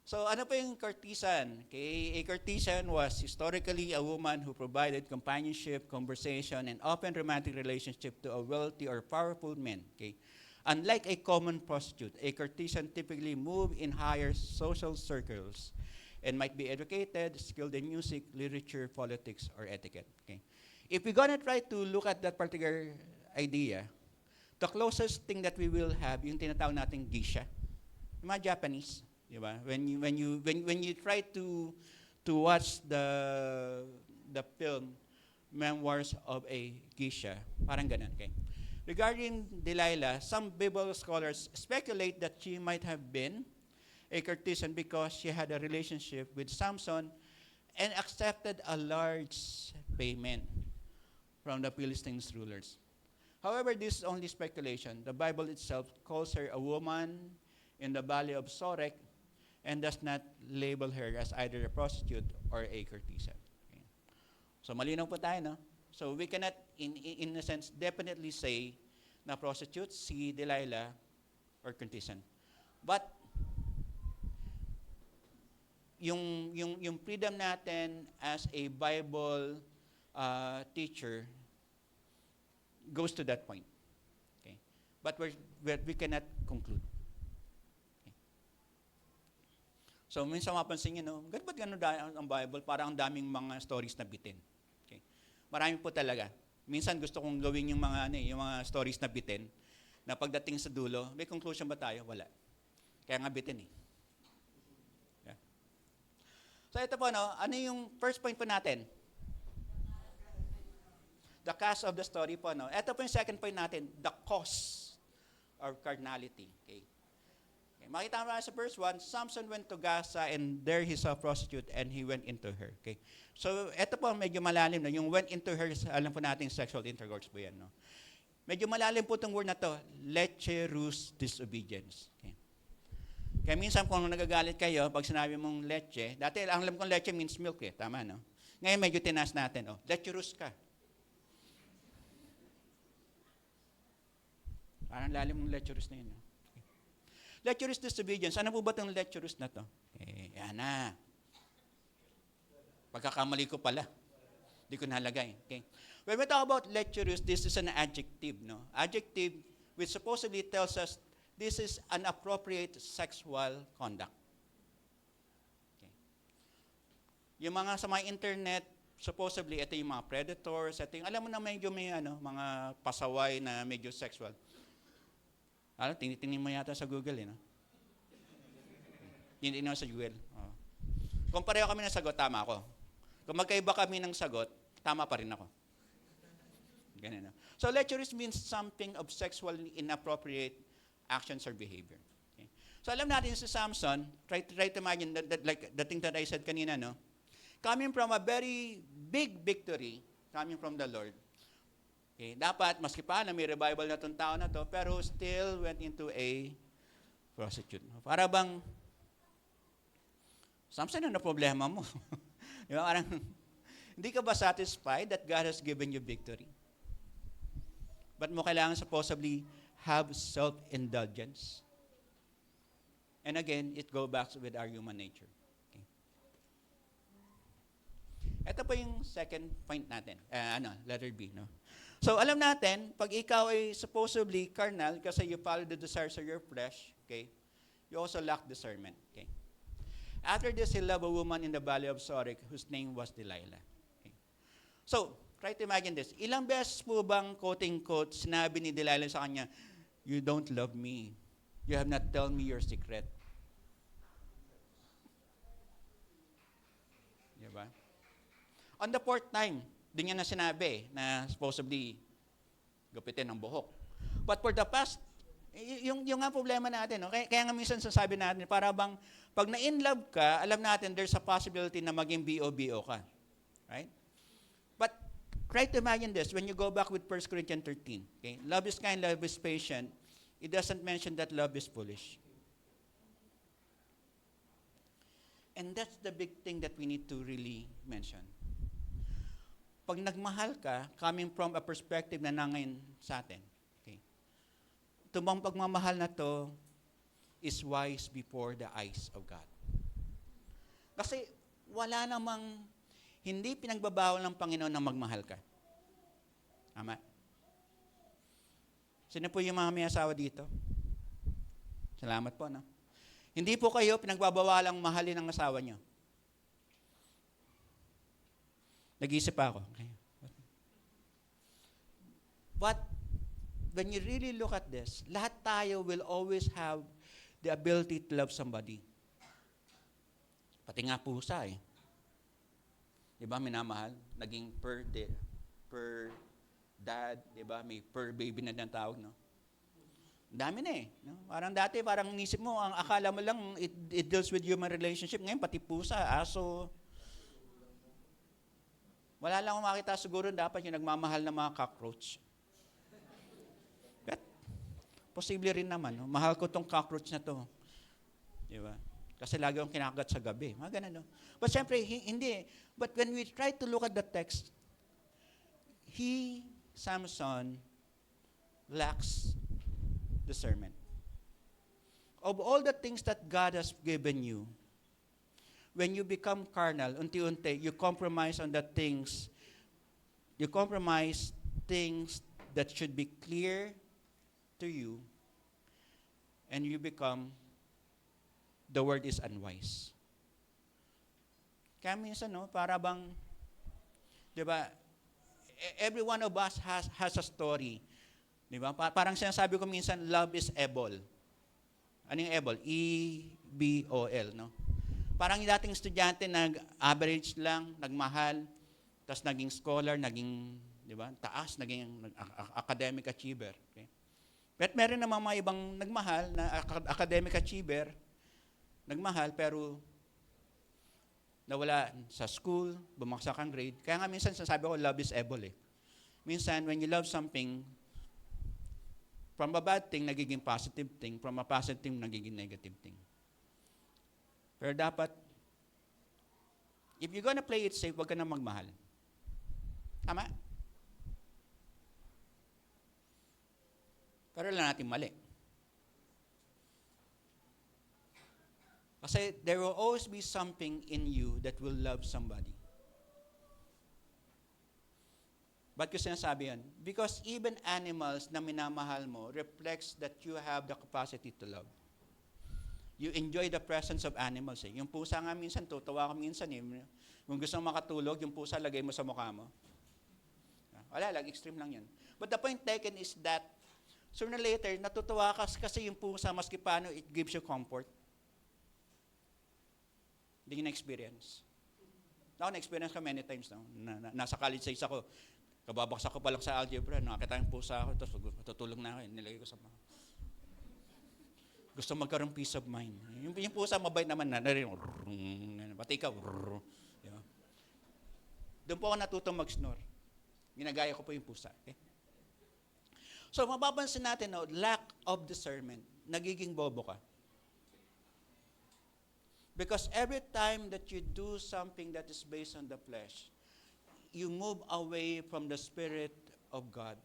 So, ano pa yung courtesan? Okay, a courtesan was historically a woman who provided companionship, conversation, and often romantic relationship to a wealthy or powerful man. Okay. Unlike a common prostitute, a courtesan typically moved in higher social circles and might be educated, skilled in music, literature, politics, or etiquette. Okay. If we're gonna try to look at that particular idea, the closest thing that we will have, yung tinatawag nating geisha, yung mga Japanese, di ba? When you try to watch the film Memoirs of a Geisha, parang ganun, okay? Regarding Delilah, some Bible scholars speculate that she might have been a courtesan because she had a relationship with Samson and accepted a large payment from the Philistine rulers. However, this is only speculation. The Bible itself calls her a woman in the valley of Sorek, and does not label her as either a prostitute or a courtesan. Okay. So malinaw po tayo, no? So we cannot, in a sense, definitely say na prostitute si Delilah or courtesan. But yung freedom natin as a Bible teacher goes to that point. Okay. But we cannot conclude. Okay. So minsan mapansin nyo, ba't gano'n ang Bible? Parang ang daming mga stories na bitin. Okay. Marami po talaga. Minsan gusto kong gawin yung mga stories na bitin, na pagdating sa dulo, may conclusion ba tayo? Wala. Kaya nga bitin eh. Yeah. So ito po, ano yung first point po natin? The cast of the story po, Ito po yung second point natin, the cause of carnality. Okay. Okay. Makita mo sa verse 1, Samson went to Gaza and there he saw a prostitute and he went into her. Okay. So ito po medyo malalim na. Yung went into her, alam po natin sexual intercourse po yan. No? Medyo malalim po itong word na to, lecherous disobedience. Okay. Kaya minsan kung nagagalit kayo, pag sinabi mong leche, dati ang alam kong leche means milk eh, tama no? Ngayon medyo tinas natin, lecherous ka. Parang lalim ng lecherous na yun. No? Okay. Lecherous disobedience, ano po ba itong lecherous na to? Yan na. Pagkakamali ko pala. Hindi ko nalagay. Okay. When we talk about lecherous, this is an adjective, no? Adjective which supposedly tells us this is an appropriate sexual conduct. Okay. Yung mga sa mga internet, supposedly, ito yung mga predators, ito yung, alam mo na medyo may mga pasaway na medyo sexual. Tinitingnan mo yata sa Google, no? Tinitingnan mo sa Google. Oh. Kung pareho kami ng sagot, tama ako. Kung magkaiba kami ng sagot, tama pa rin ako. Ganun, no? So lecherous means something of sexually inappropriate actions or behavior. Okay? So alam natin si Samson, try to imagine that like the thing that I said kanina, no? Coming from a very big victory, coming from the Lord, okay, dapat, maski pa na may revival na itong tao na to, pero still went into a prostitute. Para bang, Samson, ano problema mo? Diba? Parang, hindi ka ba satisfied that God has given you victory? But mo kailangan supposedly have self-indulgence? And again, it goes back with our human nature. Okay. Ito po yung second point natin. Letter B, no? So, alam natin, pag ikaw ay supposedly carnal, kasi you follow the desires of your flesh, okay, you also lack discernment, okay. After this, he loved a woman in the valley of Sorek, whose name was Delilah. Okay. So, try to imagine this. Ilang beses po bang, quote-unquote, sinabi ni Delilah sa kanya, you don't love me. You have not told me your secret. Diba? On the fourth time, din niya na sinabi na supposedly gupitin ang buhok. But for the past, yung nga problema natin, no? Kaya nga minsan sasabi natin, para bang pag na-in love ka, alam natin there's a possibility na maging BO-BO ka. Right? But try to imagine this, when you go back with 1 Corinthians 13, okay? Love is kind, love is patient. It doesn't mention that love is foolish. And that's the big thing that we need to really mention. Pag nagmahal ka, coming from a perspective na nangayon sa atin, okay, itong pagmamahal na to is wise before the eyes of God. Kasi wala namang, hindi pinagbabawal ng Panginoon na magmahal ka. Tama? Sino po yung mga may asawa dito? Salamat po, no? Hindi po kayo pinagbabawalang mahalin ang asawa nyo. Nag-iisip ako. Okay. But when you really look at this, lahat tayo will always have the ability to love somebody. Pati nga pusa eh. Di ba, minamahal? Naging per dad, di ba? May per baby na ng tawag, no? Dami na eh. No? Parang dati, parang nisip mo, ang akala mo lang, it deals with human relationship. Ngayon, pati pusa, aso. Wala lang akong makita siguro dapat yung nagmamahal ng mga cockroach. But, posible rin naman. No? Mahal ko tong cockroach na to. Di ba? Kasi lagi akong kinakagat sa gabi. Mga ganun, no? But syempre, hindi. But when we try to look at the text, Samson, lacks discernment. Of all the things that God has given you, when you become carnal, unti-unti, you compromise things that should be clear to you, and you become, the word is unwise. Kaya minsan, no, para bang, di ba, every one of us has a story. Di ba? Parang sinasabi ko minsan, love is able. Ano yung able? E-B-O-L, no? Parang yung dating estudyante, nag-average lang, nagmahal, tapos naging scholar, naging, di ba, taas, naging academic achiever. Okay? But meron naman mga ibang nagmahal, na academic achiever, nagmahal, pero nawala sa school, bumagsak ang grade. Kaya nga minsan sinasabi ko, love is able eh. Minsan, when you love something, from a bad thing, nagiging positive thing. From a positive thing, nagiging negative thing. Pero dapat, if you're gonna play it safe, huwag ka na magmahal. Tama? Pero lang natin mali. Kasi there will always be something in you that will love somebody. Ba't ko sinasabi yan? Because even animals na minamahal mo reflects that you have the capacity to love. You enjoy the presence of animals. Eh. Yung pusa nga minsan, tutuwa ka minsan. Eh. Kung gusto mo makatulog, yung pusa lagay mo sa mukha mo. Wala lang, extreme lang yan. But the point taken is that, sooner or later, natutuwa ka kasi yung pusa, maski paano, it gives you comfort. Hindi na-experience. Ako na-experience ko many times. No? Nasa college size ako, kababaksak ko pa lang sa algebra, nakakita yung pusa ako, tapos tutulong na ako, nilagay ko sa mga. Gusto magkaroon peace of mind. Yung pusa, mabait naman na, pati ikaw, diba? Doon po ako natutong mag-snore. Ginagaya ko po yung pusa. Okay? So, mapapansin natin, no, lack of discernment, nagiging bobo ka. Because every time that you do something that is based on the flesh, you move away from the Spirit of God.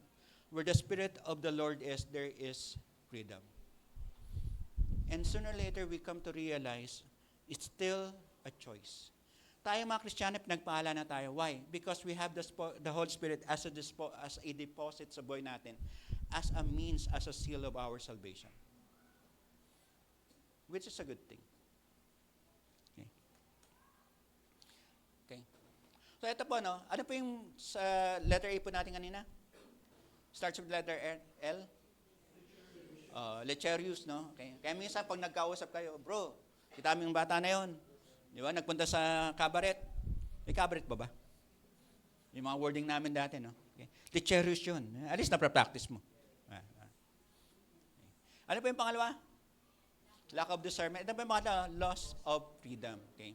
Where the Spirit of the Lord is, there is freedom. And sooner or later, we come to realize, it's still a choice. Tayo mga Kristiyano, pinagpahala na tayo. Why? Because we have the Holy Spirit as a deposit sa buhay natin, as a means, as a seal of our salvation. Which is a good thing. So ito po, no? Ano po yung sa letter A po natin kanina? Starts with letter L? Lecherius, no? Okay. Kaya minsan pag nagkausap kayo, bro, kita mo yung bata na yon. Di ba? Nagpunta sa cabaret. May cabaret ba ba? Yung mga wording namin dati, no? Okay. Lecherius yun. At least na-practice mo. Ano po yung pangalawa? Lack of discernment. Ito po yung pangalawa? Loss of freedom. Okay.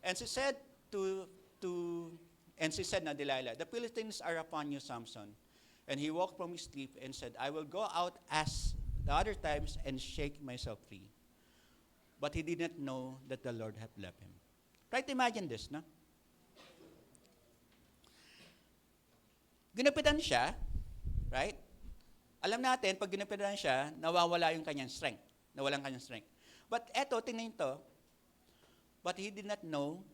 And she said na Delilah, the Philistines are upon you, Samson. And he woke from his sleep and said, I will go out as the other times and shake myself free. But he did not know that the Lord had left him. Try to imagine this, no? Ginupitan siya, right? Alam natin, pag ginupitan siya, nawawala yung kanyang strength. Nawalan kanyang strength. But eto, tingnan ito. But he did not know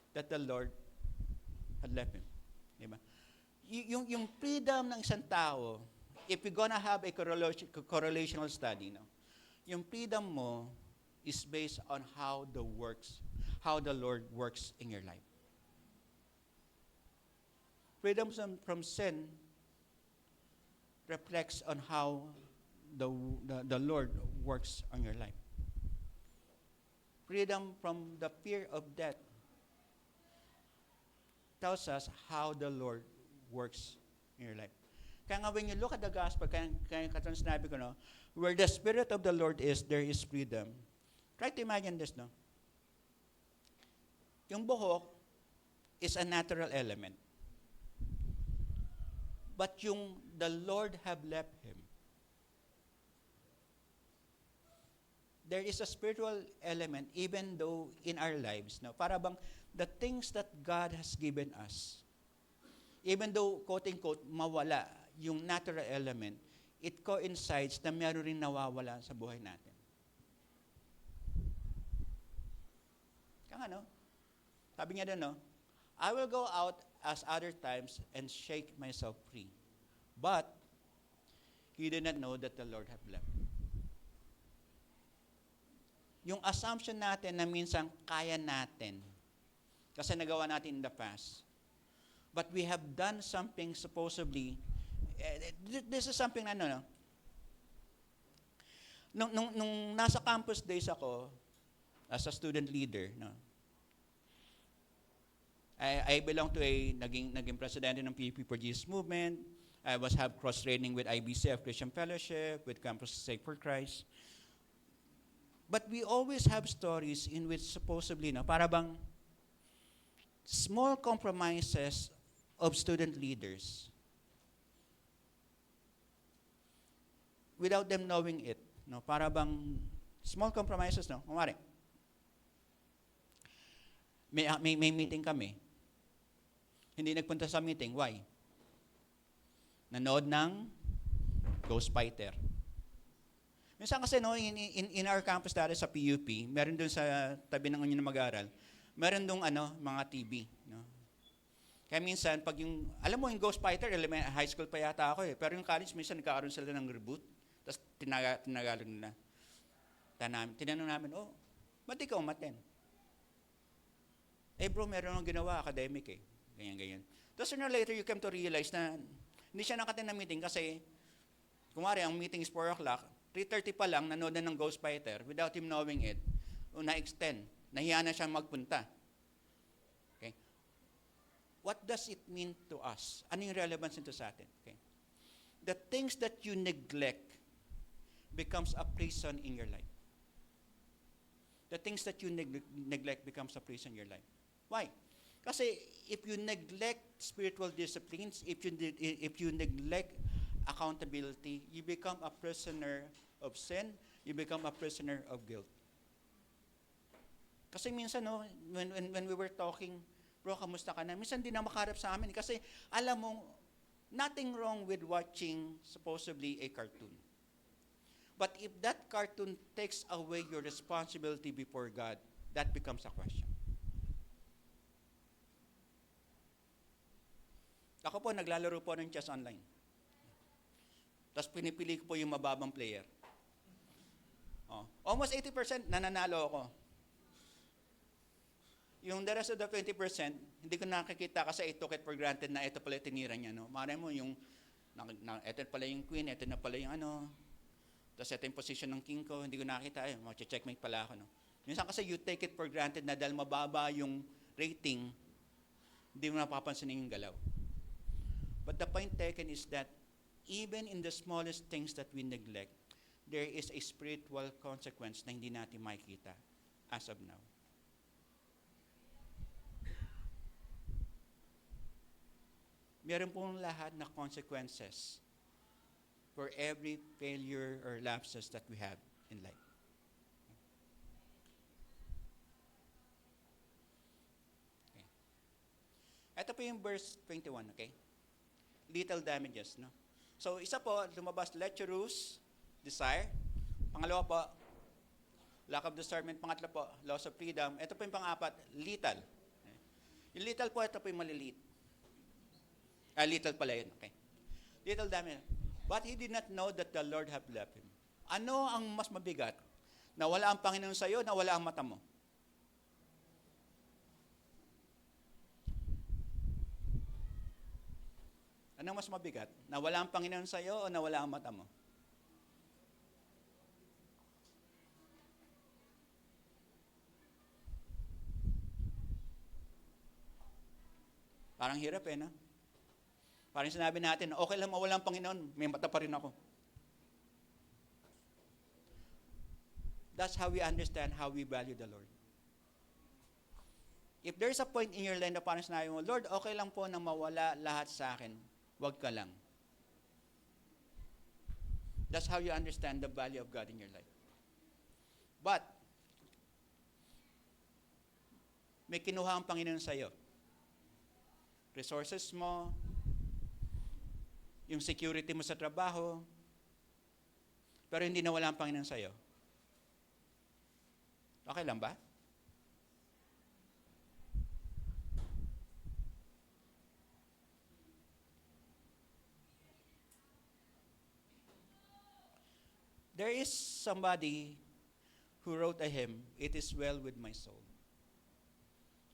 that the Lord had left him. Diba? Yung freedom ng isang tao, if we're gonna have a correlational study, no? Yung freedom mo is based on how the Lord works in your life. Freedom from sin reflects on how the Lord works on your life. Freedom from the fear of death tells us how the Lord works in your life. Kaya nga when you look at the gospel, kaya katulad sinabi ko, no, where the Spirit of the Lord is, there is freedom. Try to imagine this, no? Yung buhok is a natural element. But the Lord have left him. there is a spiritual element even though in our lives, no? Para bang the things that God has given us, even though, quote-unquote, mawala yung natural element, it coincides na meron rin nawawala sa buhay natin. Kaya ano? Sabi niya doon, no? I will go out as other times and shake myself free. But, he did not know that the Lord had left. Yung assumption natin na minsan kaya natin, kasi nagawa natin in the past, but we have done something supposedly, this is something na, no? Nung nasa campus days ako, as a student leader, no? I belong to naging presidente ng PUP for Jesus movement. I have cross-training with IBCF, Christian Fellowship, with Campus Sake for Christ. But we always have stories in which supposedly, no, para bang small compromises of student leaders without them knowing it, no, para bang small compromises, no, kumari, may meeting kami, hindi nagpunta sa meeting, why? Nanood ng Ghost Fighter. Minsan kasi, no, in our campus dati sa PUP, meron doon sa tabi ng Union na mag-aaral, meron doon mga TV, no. Kaya minsan, pag alam mo yung Ghost Fighter, high school pa yata ako pero yung college, minsan nagkakaroon sila ng reboot, tapos tinagalog nila. Tinanong namin, ba't ikaw umaten? Bro, meron akong ginawa, academic ganyan. Tapos sooner or later, you come to realize na hindi siya nakatin na meeting kasi, kumari, ang meeting is 4 o'clock, 3:30 pa lang, nanood na ng Ghost Fighter without him knowing it, na-extend, nahiya na siyang magpunta. Okay? What does it mean to us? Ano yung relevance nito sa atin? Okay? The things that you neglect becomes a prison in your life. The things that you neglect becomes a prison in your life. Why? Kasi if you neglect spiritual disciplines, if you neglect accountability, you become a prisoner of sin, you become a prisoner of guilt. Kasi minsan, no, when we were talking, bro, kamusta ka na? Minsan di na makaharap sa amin kasi alam mo, nothing wrong with watching supposedly a cartoon. But if that cartoon takes away your responsibility before God, that becomes a question. Ako po, naglalaro po ng chess online. Tapos pinipili ko po yung mababang player. Almost 80% nananalo ako. Yung the rest of the 20%, hindi ko nakikita kasi I took it for granted na ito pala tinira niya. No? Maraming mo yung, ito pala yung queen, ito na pala yung tapos ito yung position ng king ko, hindi ko nakita, mag-checkmate pala ako. No? Minsan kasi you take it for granted na dahil mababa yung rating, hindi mo napapansin yung galaw. But the point taken is that even in the smallest things that we neglect, there is a spiritual consequence na hindi natin makikita as of now. Meron pong lahat na consequences for every failure or lapses that we have in life. Okay. Ito po yung verse 21, okay? Little damages, no? So, isa po, lumabas, lecherous, desire. Pangalawa po, lack of discernment. Pangatlo po, loss of freedom. Ito po yung pang-apat, lethal. Yung lethal po, ito po yung maliliit. Lethal pala yun, okay. Little damage. But he did not know that the Lord had left him. Ano ang mas mabigat? Na wala ang Panginoon sa iyo, na wala ang mata mo? Anong mas mabigat? Na wala ang Panginoon sa iyo o na wala ang mata mo? Parang hirap no? Parang sinabi natin, okay lang mawala ang Panginoon, may mata pa rin ako. That's how we understand how we value the Lord. If there's a point in your life na parang sinabi mo, Lord, okay lang po na mawala lahat sa akin, wag ka lang. That's how you understand the value of God in your life. But, may kinuha ang Panginoon sa iyo. Resources mo, yung security mo sa trabaho, pero hindi nawala ang Panginoon sa iyo. Okay lang ba? There is somebody who wrote a hymn, "It is well with my soul."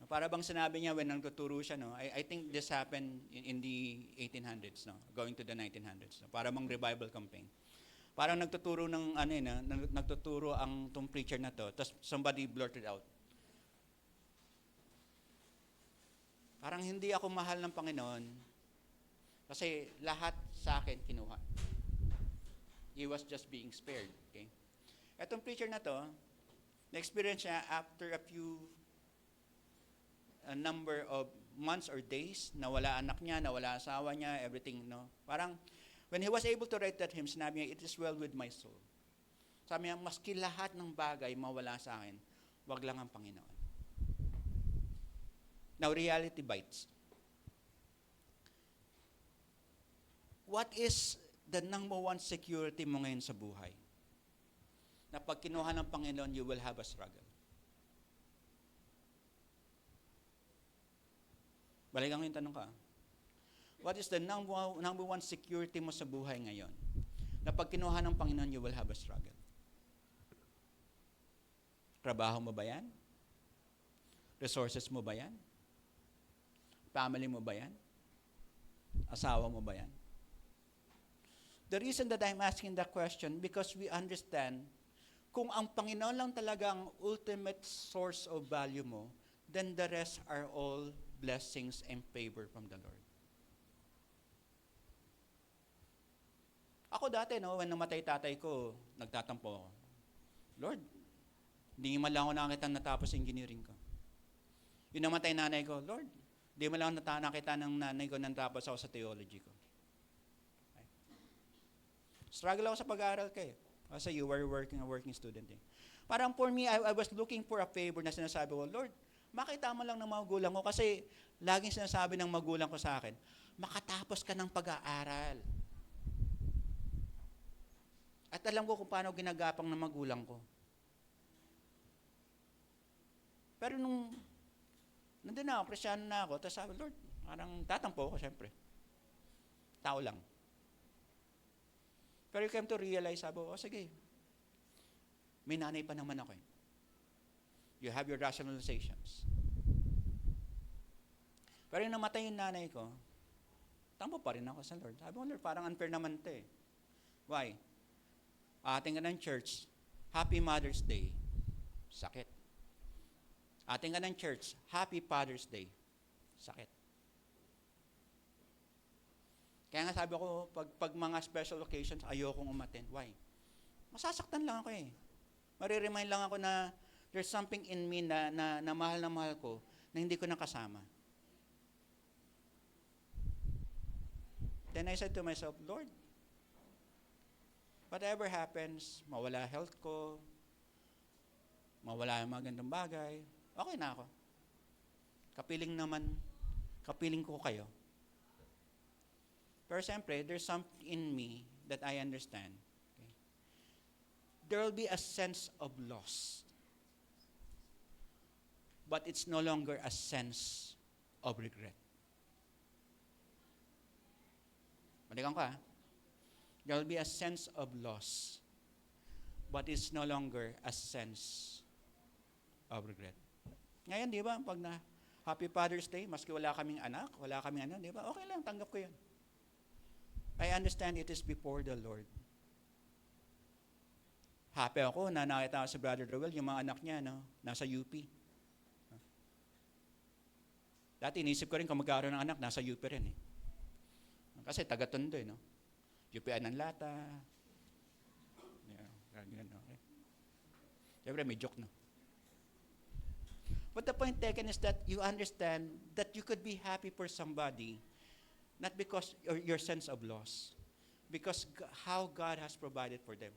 Para bang sinabi niya when nagtuturo siya, no? I think this happened in the 1800s, no? Going to the 1900s. No? Para bang revival campaign. Parang nagtuturo ng nagtuturo ang tong preacher na to, tapos somebody blurted out. Parang hindi ako mahal ng Panginoon kasi lahat sa akin kinuha. He was just being spared. Okay? Etong preacher na to, na-experience niya after a number of months or days, nawala anak niya, nawala asawa niya, everything, no? Parang, when he was able to write that hymn, sinabi niya, "It is well with my soul." Sabi niya, maski lahat ng bagay mawala sa akin, wag lang ang Panginoon. Now, reality bites. What is the number one security mo ngayon sa buhay? Na pag kinuha ng Panginoon, you will have a struggle. Balikan ko yung tanong ka. What is the number one security mo sa buhay ngayon? Na pag kinuha ng Panginoon, you will have a struggle. Trabaho mo ba yan? Resources mo ba yan? Family mo ba yan? Asawa mo ba yan? The reason that I'm asking that question, because we understand, kung ang Panginoon lang talaga ang ultimate source of value mo, then the rest are all blessings and favor from the Lord. Ako dati, no, when namatay tatay ko, nagtatampo ako. Lord, hindi man lang ako nakakita natapos engineering ko. Yung namatay nanay ko, Lord, hindi man lang nakita ng nanay ko natapos ako sa theology ko. Okay. Struggle ako sa pag-aaral kayo. Kasi you were a working student. Eh. Parang for me, I was looking for a favor na sinasabi ko, Lord, makita mo lang ng magulang ko kasi laging sinasabi ng magulang ko sa akin, makatapos ka ng pag-aaral. At alam ko kung paano ginagapang ng magulang ko. Pero nung nandun na ako, Kristyano na ako, tapos sabi, Lord, parang tatampo ako, syempre. Tao lang. Pero you came to realize, sabi ko, sige, may nanay pa naman ako eh. You have your rationalizations. Pero yung namatay yung nanay ko, tampo pa rin ako sa Lord. Sabi ko, Lord, parang unfair naman ito eh. Why? Ating ka ng church, Happy Mother's Day, sakit. Ating ka ng church, Happy Father's Day, sakit. Kaya nga sabi ko, pag mga special occasions, ayokong umattend. Why? Masasaktan lang ako eh. Mariremind lang ako na there's something in me na mahal ko na hindi ko nakasama. Then I said to myself, Lord, whatever happens, mawala health ko, mawala yung mga gandang bagay, okay na ako. Kapiling ko kayo. Pero siyempre, there's something in me that I understand. Okay? There will be a sense of loss. But it's no longer a sense of regret. Balikan ko ha. There will be a sense of loss. But it's no longer a sense of regret. Ngayon, di ba, pag na Happy Father's Day, maski wala kaming anak, wala kaming ano, di ba, okay lang, tanggap ko yan. I understand it is before the Lord. Happy ako na nakita ko si Brother Roel, yung mga anak niya, no, nasa UP. Dati inisip ko rin kung magkaroon ng anak, nasa UP rin eh. Kasi taga-Tondo eh, no? UP Ananlata. Yeah, okay. Siyempre, may joke, no? But the point taken is that you understand that you could be happy for somebody not because your sense of loss, because how God has provided for them.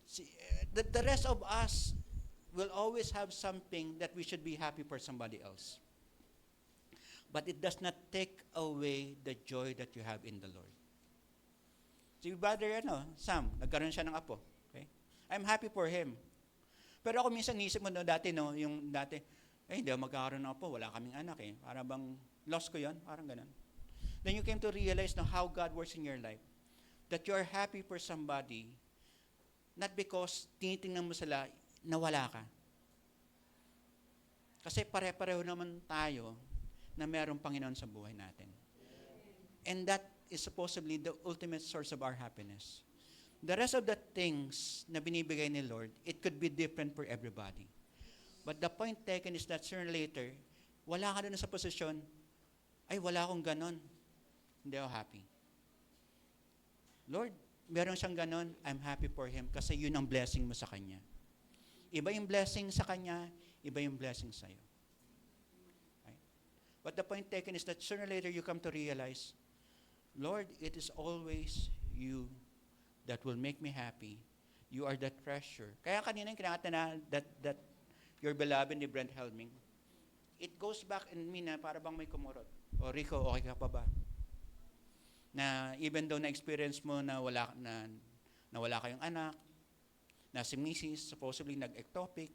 See, the rest of us, will always have something that we should be happy for somebody else. But it does not take away the joy that you have in the Lord. Si Brother Sam, nagkaroon siya ng apo. Okay? I'm happy for him. Pero ako minsan nisip mo yung dati, hindi ako magkakaroon ng apo, wala kaming anak eh. Para bang lost ko yon, parang ganun. Then you came to realize how God works in your life. That you are happy for somebody, not because tinitingnan mo sila na wala ka. Kasi pare-pareho naman tayo na mayroong Panginoon sa buhay natin. And that is supposedly the ultimate source of our happiness. The rest of the things na binibigay ni Lord, it could be different for everybody. But the point taken is that sooner or later, wala ka doon sa posisyon, ay wala akong ganon, hindi ako happy. Lord, meron siyang ganon, I'm happy for him kasi yun ang blessing mo sa kanya. Iba yung blessing sa kanya, iba yung blessing sa'yo. Right? But the point taken is that sooner or later you come to realize, Lord, it is always you that will make me happy. You are the treasure. Kaya kanina yung kinakata na that your beloved ni Brent Helming, it goes back in me na para bang may kumurot. O Rico, okay ka pa ba? Na even though na-experience mo na wala kayong anak, na si Mrs. supposedly nag-ectopic,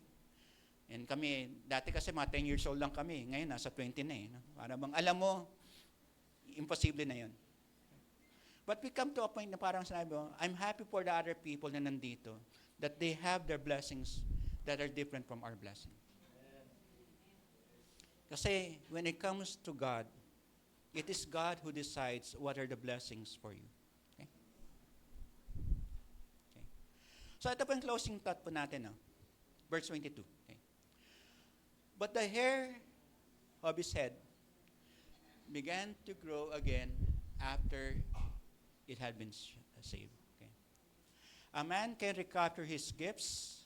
and kami, dati kasi mga 10 years old lang kami, ngayon nasa 20 na eh. No? Para bang alam mo, imposible na yun. But we come to a point na parang sinabi mo, I'm happy for the other people na nandito, that they have their blessings that are different from our blessing. Kasi when it comes to God, it is God who decides what are the blessings for you. Okay? Okay. So ito po yung closing thought po natin. No? Verse 22. Okay. But the hair of his head began to grow again after it had been saved. Okay. A man can recover his gifts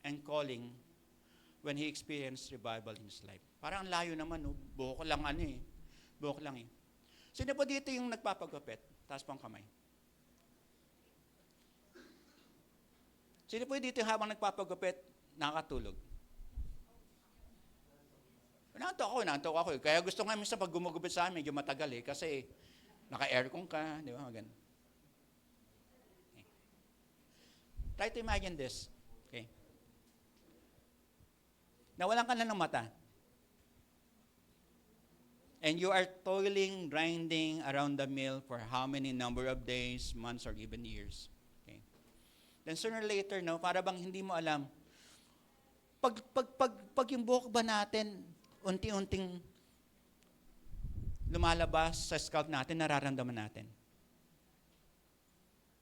and calling when he experienced revival in his life. Parang ang layo naman, no? Buhok lang Buhok lang eh. Sino po dito yung nagpapagupit? Taas pang kamay. Sino po dito yung habang nagpapagupit, nakakatulog? Nantok ako eh. Kaya gusto nga minsan pag gumugupit sa amin, medyo matagal eh. Kasi naka-aircon ka, di ba? Ganun. Okay. Try to imagine this. Okay. Nawalan ka na ng mata. And you are toiling, grinding around the mill for how many number of days, months, or even years. Okay. Then sooner or later, para bang hindi mo alam, pag yung buhok ba natin, unti-unting lumalabas sa scalp natin, nararamdaman natin.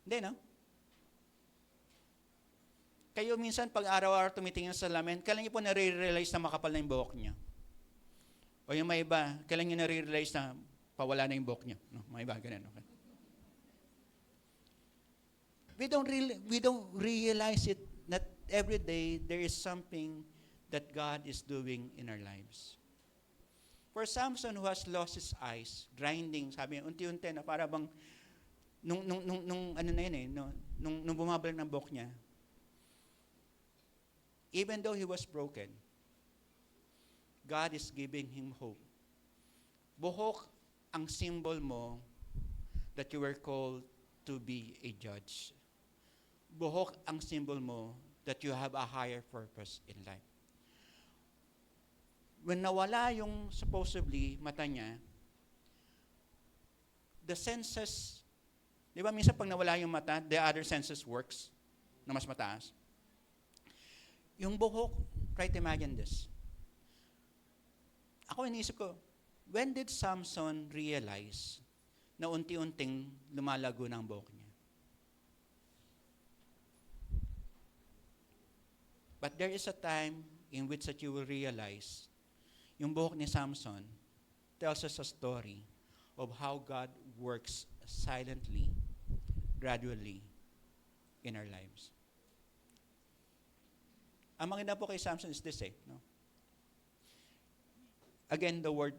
Hindi, no? Kayo minsan, pag araw-araw tumitingin sa salamin, kailan niyo po nare-realize na makapal na yung buhok niya? O yung may iba, kailan niyo nare-realize na pawala na yung buhok niya? No? May iba, ganun. Okay? We don't realize it that every day there is something that God is doing in our lives. For Samson who has lost his eyes, grinding, sabi niya, unti-unti na para bang nung bumabalik ng buhok niya, even though he was broken, God is giving him hope. Buhok ang symbol mo that you were called to be a judge. Buhok ang symbol mo that you have a higher purpose in life. When nawala yung supposedly mata niya, the senses, di ba minsan pag nawala yung mata, the other senses works na mas mataas. Yung buhok, try to imagine this. Ako inisip ko, when did Samson realize na unti-unting lumalago ng buhok niya? But there is a time in which that you will realize yung buhok ni Samson tells us a story of how God works silently, gradually in our lives. Ang maganda po kay Samson is this no? Again, the word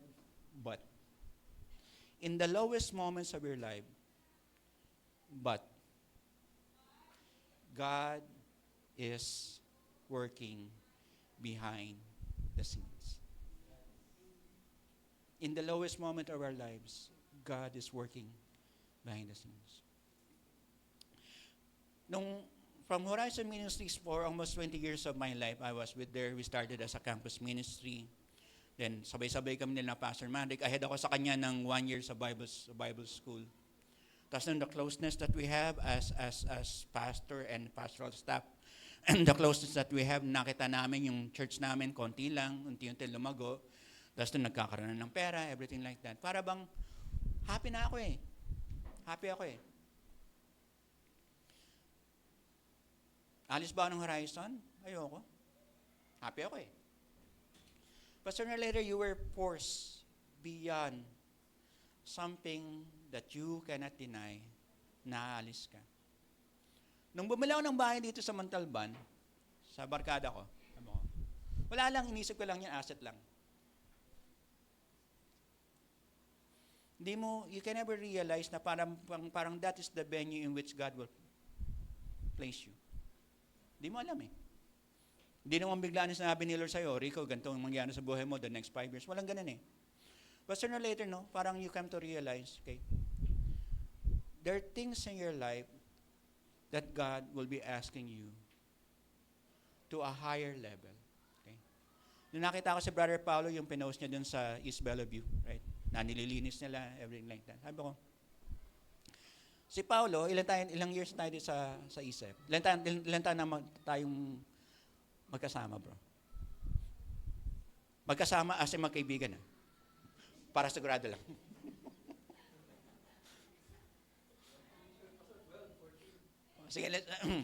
but. In the lowest moments of your life, but God is working behind the scenes. In the lowest moment of our lives, God is working behind the scenes. From Horizon Ministries, for almost 20 years of my life, I was with there. We started as a campus ministry. Then, sabay-sabay kami nila na Pastor Madik. Ahead ako sa kanya ng 1 year sa Bible school. Tapos nung the closeness that we have as pastor and pastoral staff, and the closeness that we have, nakita namin yung church namin, konti lang, unti-unti lumago. Tapos nung nagkakaroon ng pera, everything like that. Para bang, happy na ako eh. Happy ako eh. Alis ba ng Horizon? Ayoko. Happy ako eh. But sooner or later, you were forced beyond something that you cannot deny, naalis ka. Nung bumili ako ng bahay dito sa Montalban, sa barkada ko, wala lang, inisip ko lang yan, asset lang. You can never realize na parang that is the venue in which God will place you. Hindi mo alam eh. Hindi naman biglaan sinabi ni Lord sa'yo, Rico, ganito ang mangyari sa buhay mo the next 5 years. Walang ganun eh. But sooner or later, no, parang you come to realize, okay, there are things in your life that God will be asking you to a higher level. Okay? Nung nakita ko si Brother Paulo, yung pinost niya dun sa East Bellevue, right? Na nililinis nila, everything like that. Sabi ko, si Paulo, ilang years tayo dito sa ISEP? Ilan taon na tayong magkasama, bro? Magkasama as in magkaibigan na. Para sigurado lang. Sige,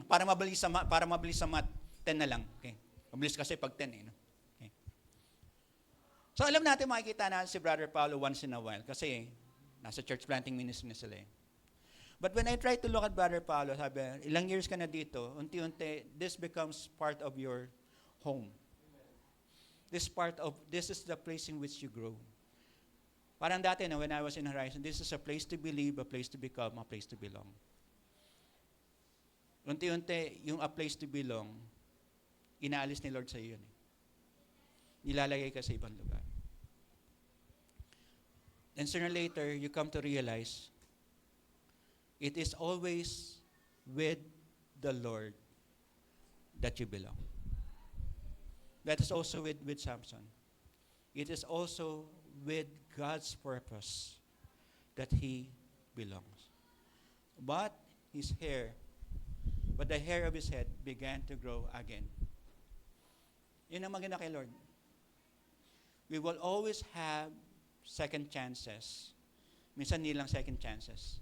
para mabilis sa math, 10 na lang. Okay. Mabilis kasi pag 10 eh. No? Okay. So alam natin, makikita natin si Brother Paulo once in a while kasi nasa church planting ministry na sila eh. But when I try to look at Brother Paulo, sabi, ilang years ka na dito, unti-unti, this becomes part of your home. This is the place in which you grow. Parang dati na when I was in Horizon, this is a place to believe, a place to become, a place to belong. Unti-unti, yung a place to belong, inaalis ni Lord sa iyo yun. Nilalagay ka sa ibang lugar. Then sooner or later, you come to realize, it is always with the Lord that you belong. That is also with Samson. It is also with God's purpose that he belongs. But the hair of his head began to grow again. Yun ang maganda kay Lord. We will always have second chances. Minsan nilang second chances.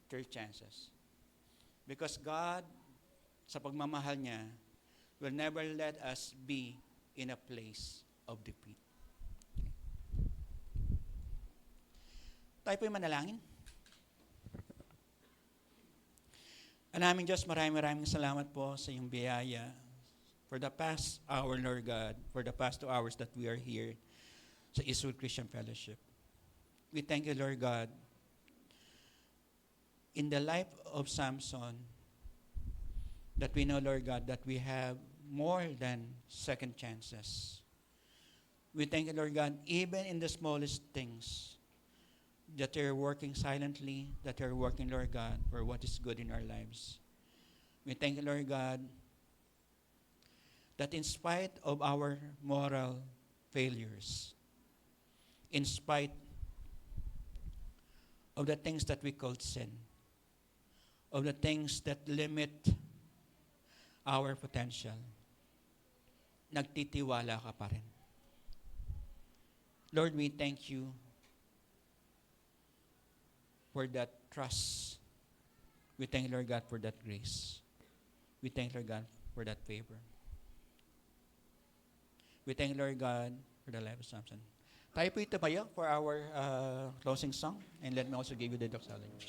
Third chances. Because God, sa pagmamahal niya, will never let us be in a place of defeat. Tayo po'y manalangin. Aming Diyos, maraming salamat po sa iyong biyaya for the past hour, Lord God, for the past 2 hours that we are here sa Eastwood Christian Fellowship. We thank you, Lord God, in the life of Samson, that we know, Lord God, that we have more than second chances. We thank you, Lord God, even in the smallest things, that you're working silently, that you're working, Lord God, for what is good in our lives. We thank you, Lord God, that in spite of our moral failures, in spite of the things that we call sin, of the things that limit our potential, nagtitiwala ka pa rin. Lord, we thank you for that trust. We thank you, Lord God, for that grace. We thank you, Lord God, for that favor. We thank you, Lord God, for the life of Samson. Tayo po ito for our closing song, and let me also give you the doxology.